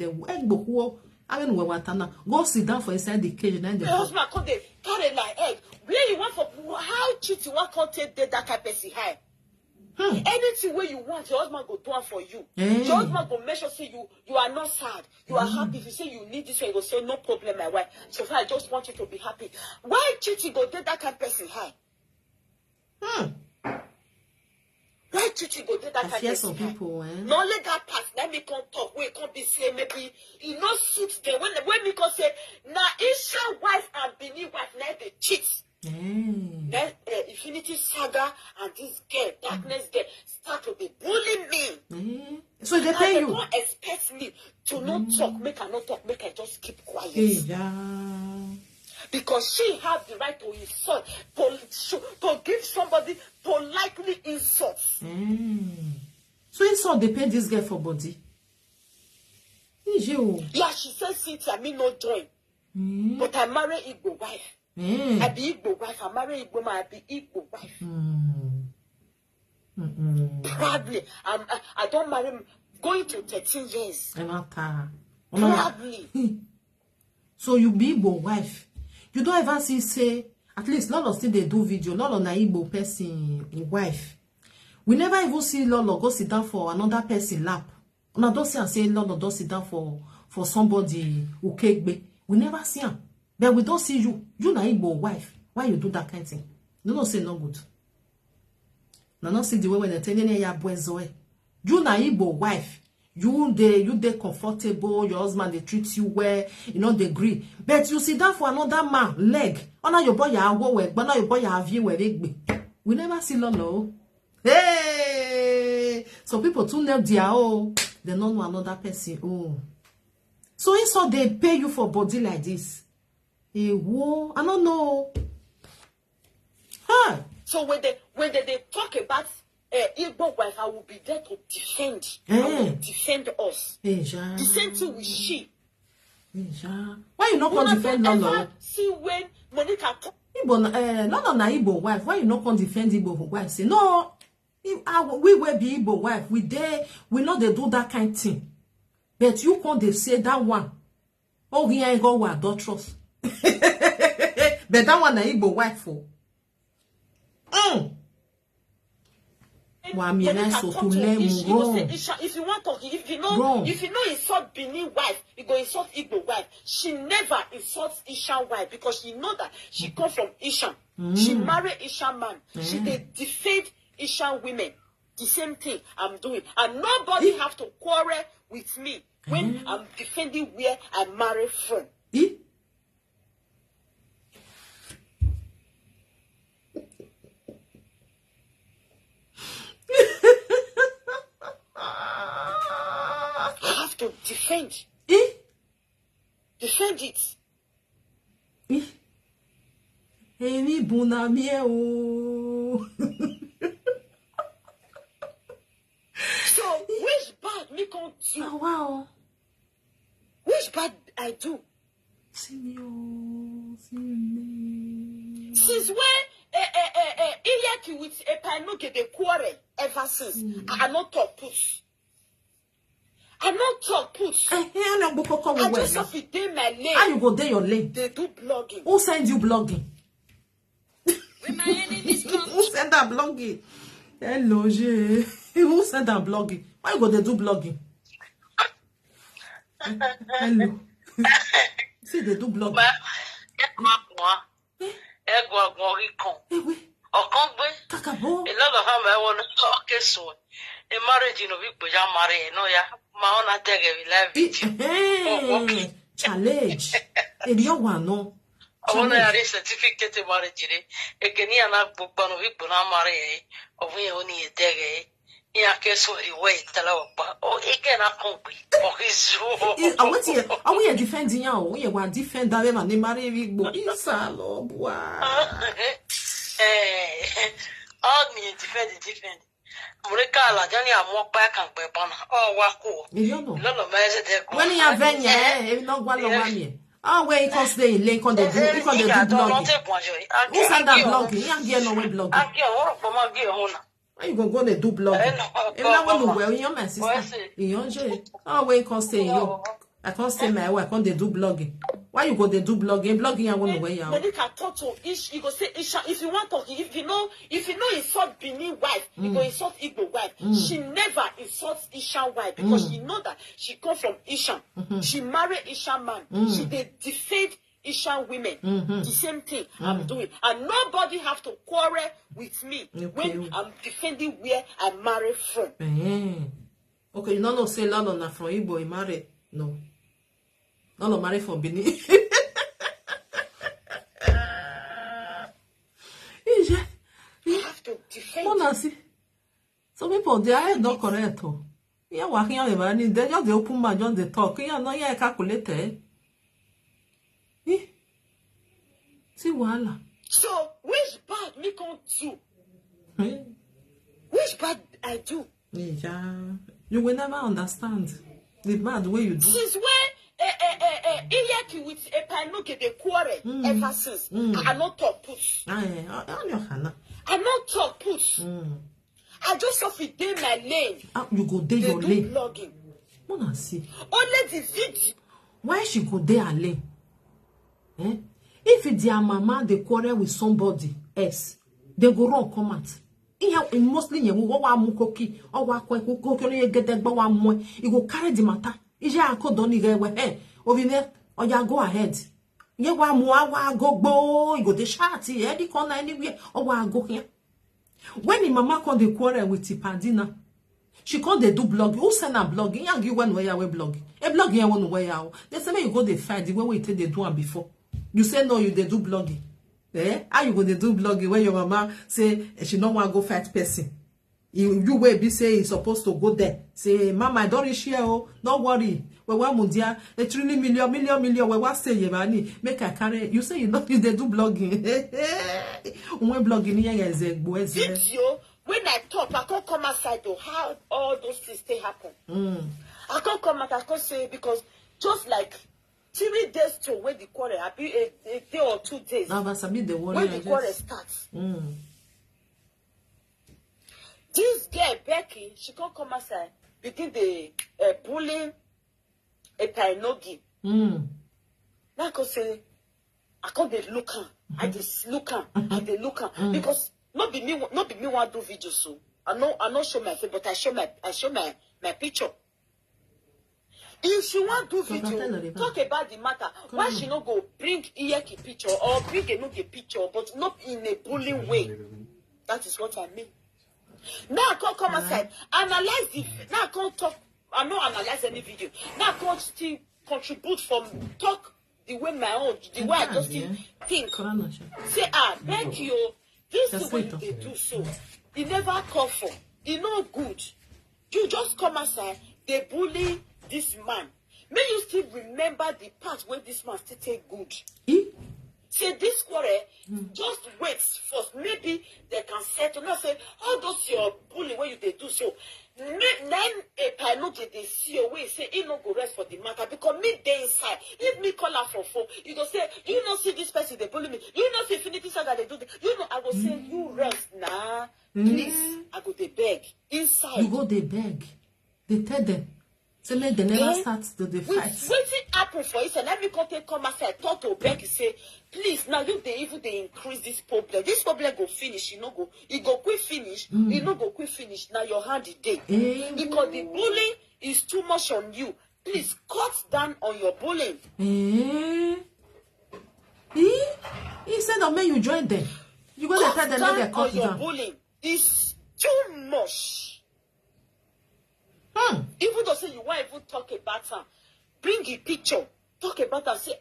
I don't know what go sit down for inside the cage and then the husband come they carry like egg. Where you want for how cheat you want content that kind of person high. Anything where you want, your husband go do it for you. Your husband go make sure say you are not sad. You are happy. If you say you need this one, you go say no problem, my wife. So far I just want you to be happy. Why cheating go date that kind of person high? Why cheating go date that kind of person high? People, not let that pass. Let me come talk. We can't be say maybe you not suit them. When me can say now Isha wife and Benin wife now they cheat. Then Infinity Saga and this girl, Darkness girl, start to be bullying me. So they pay you. They don't expect me to not talk. Make her not talk. Make her just keep quiet. Because she has the right to insult, to give somebody politely insults. So insult they pay this girl for body. Yeah, she says Cynthia, me no join. But I marry Igbo wife. I be Igbo wife. I marry Igbo man. I be Igbo wife. Proudly. I don't marry him. Going to 13 years. Proudly. So you be Igbo wife. You don't ever see say, at least not of still they do video, not on a Igbo person wife. We never even see Lolo go sit down for another person lap. Una don't see and say Lolo don't sit down for somebody who kegbe. We never see him. But we don't see you. You na Igbo wife. Why you do that kind of thing? You don't say no good. No, not see the way when they tell you boy. You na Igbo wife. You they comfortable. Your husband they treat you well. You know they agree. But you sit down for another man leg. Oh, now your boy ya work. But now your boy ya view where we never see Lolo. Hey, so people too know their they don't know another person. Oh, so it's so they pay you for body like this. Hey, whoa, I don't know. Huh? So when they talk about Igbo wife, I will be there to defend. I will defend us. Hey, the same thing with she. Hey, why you not gonna defend Lolo? See when Monica Igbo, Lolo na Igbo wife. Why you not gonna defend Igbo wife? Say no. We will be Igbo wife. We know they do that kind of thing. But you can't they say that one. Oh, we ain't go with adulterous. But that one na Igbo wife for. if you want to, if you know insult Benin wife, you go insult Igbo wife. She never insults Ishan wife because she know that she come from Ishan. She married Ishan man. She they defend Ishan women. The same thing I'm doing, and nobody have to quarrel with me when I'm defending where I marry from. I have to defend. Defend it. Emi bunamie o. So which bad me can't do? Oh, wow. Which bad I do? See Since when Iyaki with a pano get the quarrel ever since. I not talk push. I not talk push. I just have to day my lane. How you go day your lane? They do blogging. Who send you blogging? Who send that blogging? Hello, J. Who send that blogging? Why you go they do blogging? Hello. See they do blogging. Takabo. Challenge. And you want no. I want a certificate of marriage. A Kenyan book on a week when I'm married, or we only a day. In a case where you wait, or it cannot complete. Are we defending you? We want to defend them and they marry Igbo. Isalo, boy. All me defend. Murikala, Johnny, I'm walk back and weapon. Oh, Wako. You know. Little measure when you have venue, not one of one. Oh, where you can stay in Lake on the blogging. Who send that blogging? You can't no way blogging. Why you go to do blogging? If I want to wear your my sister, oh, where you can stay in your. I can't stay my way. I can't do blogging. Why you go to do blogging? Blogging, I want to wear your. Monica talk to Ish. You go say Isha. If you want to, if you know insult Benin wife, you go insult Igbo wife. She never insults Ishan wife because she know that she come from Ishan. She married Ishan man. She they defend Ishan women. The same thing I'm doing, and nobody have to quarrel with me when I'm defending where I marry from. Okay, you don't say Lolo na from Igbo, you marry no. Lolo marry from Benin. You have to defend. Honestly, some people they are not correct. Yeah, working on the money. They just open my just they talk. Yeah, no, yeah, calculated. See wala. So which bad me can't do? Which bad I do? Yeah, you will never understand the bad way you do. Since when Iyaki with a pano get the quarrel ever since. I not talk push. I not talk push. I just have to day my lane. You go day your lane. Blogging. Wanna see? Only the video. Why she go day her lane? If it's their mama they quarrel with somebody else, they go run come out. mostly you wa mukoki or wa koki get that bawa mo you go carry the matter ija ko don ire we ovine oya go ahead ye wa mo wa go gbo you go dey shout here the corner anywhere or wa go here when the mama come dey quarrel with Ipadina she come dey do blog who send her blogging and you when where we blog a blog here one where they say you go dey fight the way we take dey do am before you say no you dey do blogging. How you gonna do blogging when your mama say she don't want to go fight person? You will be say you're supposed to go there. Say, Mama, I don't reach here. Oh, don't worry. We want mundia. The 3 million. We want say you money. Make I carry. You say you know you they do blogging. When blogging here is a video. When I talk, I can't come outside to how all those things still happen. I can't come out. I can't say because just like 3 days to when the quarrel, a day or 2 days. When the quarrel starts. This girl, Becky, she can't come outside, begin the bullying a Tainogi. Now I can say, I can't be looking. I just look at the look because not be me want to do video so. I not show my face, but I show my picture. If she want to do video, talk about the matter. Why she not go bring Iyeki picture or bring another picture, but not in a bullying way? That is what I mean. Now I can't come outside, analyze the. Now I can't talk. I not analyze any video. Now I can't still contribute from talk the way my own, the way I just think. Say thank you. This is the way they do so. It never call for. It no good. You just come outside. They bully this man. May you still remember the part where this man still take good. Say this quarrel, just wait first. Maybe they can settle. Not say all those your bullying where you they do so. Then a pilot they see your way say he no go rest for the matter because me they inside. If me call her for phone, you go say you not see this person they bully me. You not see Infinity Saga they do. You know I go say you rest nah. Please, I go they beg inside. You go they beg. They tell them. So let they never start to the fight. Waiting happen for it, and let me come outside. Talk to beg. Say, please, now you they even they increase this problem. This problem go finish. You know go. It go quick finish. You know go quick finish. Now your hand is dead because the bullying is too much on you. Please cut down on your bullying. Instead of me, you join them. You go to tell them that they cut down. Your bullying is too much. Even though say you want even talk about her, bring a picture, talk about her, say,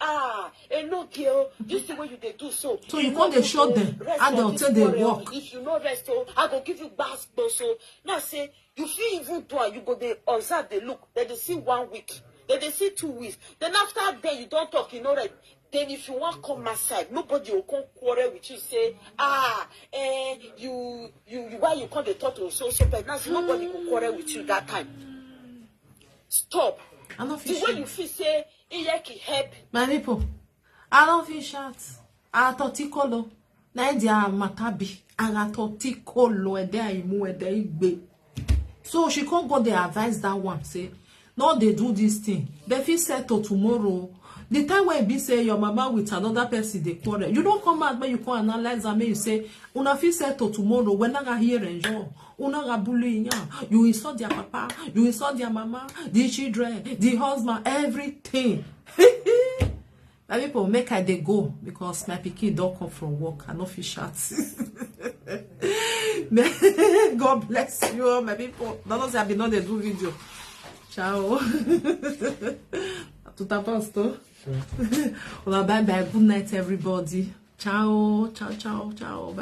no girl, this is the way you they do so. So you can't show them and they'll tell they walk. If you know rest, I go give you basketball. So now say you feel even do you go they observe the look, then they see 1 week, then they see 2 weeks. Then after that you don't talk, you know that. Then if you want come outside, nobody will come quarrel with you. Say, you why you can't talk to so but now nobody will quarrel with you that time. Stop. The way you feel say Iyeki help. My people, I don't feel shout. I thought Tikolo. Nadia Matabi. I thought Tikolo ede imu ede igbe. So she can't go there advise that one. Say, no, they do this thing. They feel settle tomorrow. The time when be say your mama with another person they quarrel, you don't come out when you can analyze and you say, una feel settle tomorrow when I hear enjoy, una bullying you insult their papa, you insult their mama, the children, the husband, everything. My people make I they go because my pikin don't come from work. I no feel shot. God bless you, my people. Don't say I be not they do video. Ciao. Tout à posto. Well, bye bye. Good night, everybody. Ciao, ciao, ciao, ciao. Bye.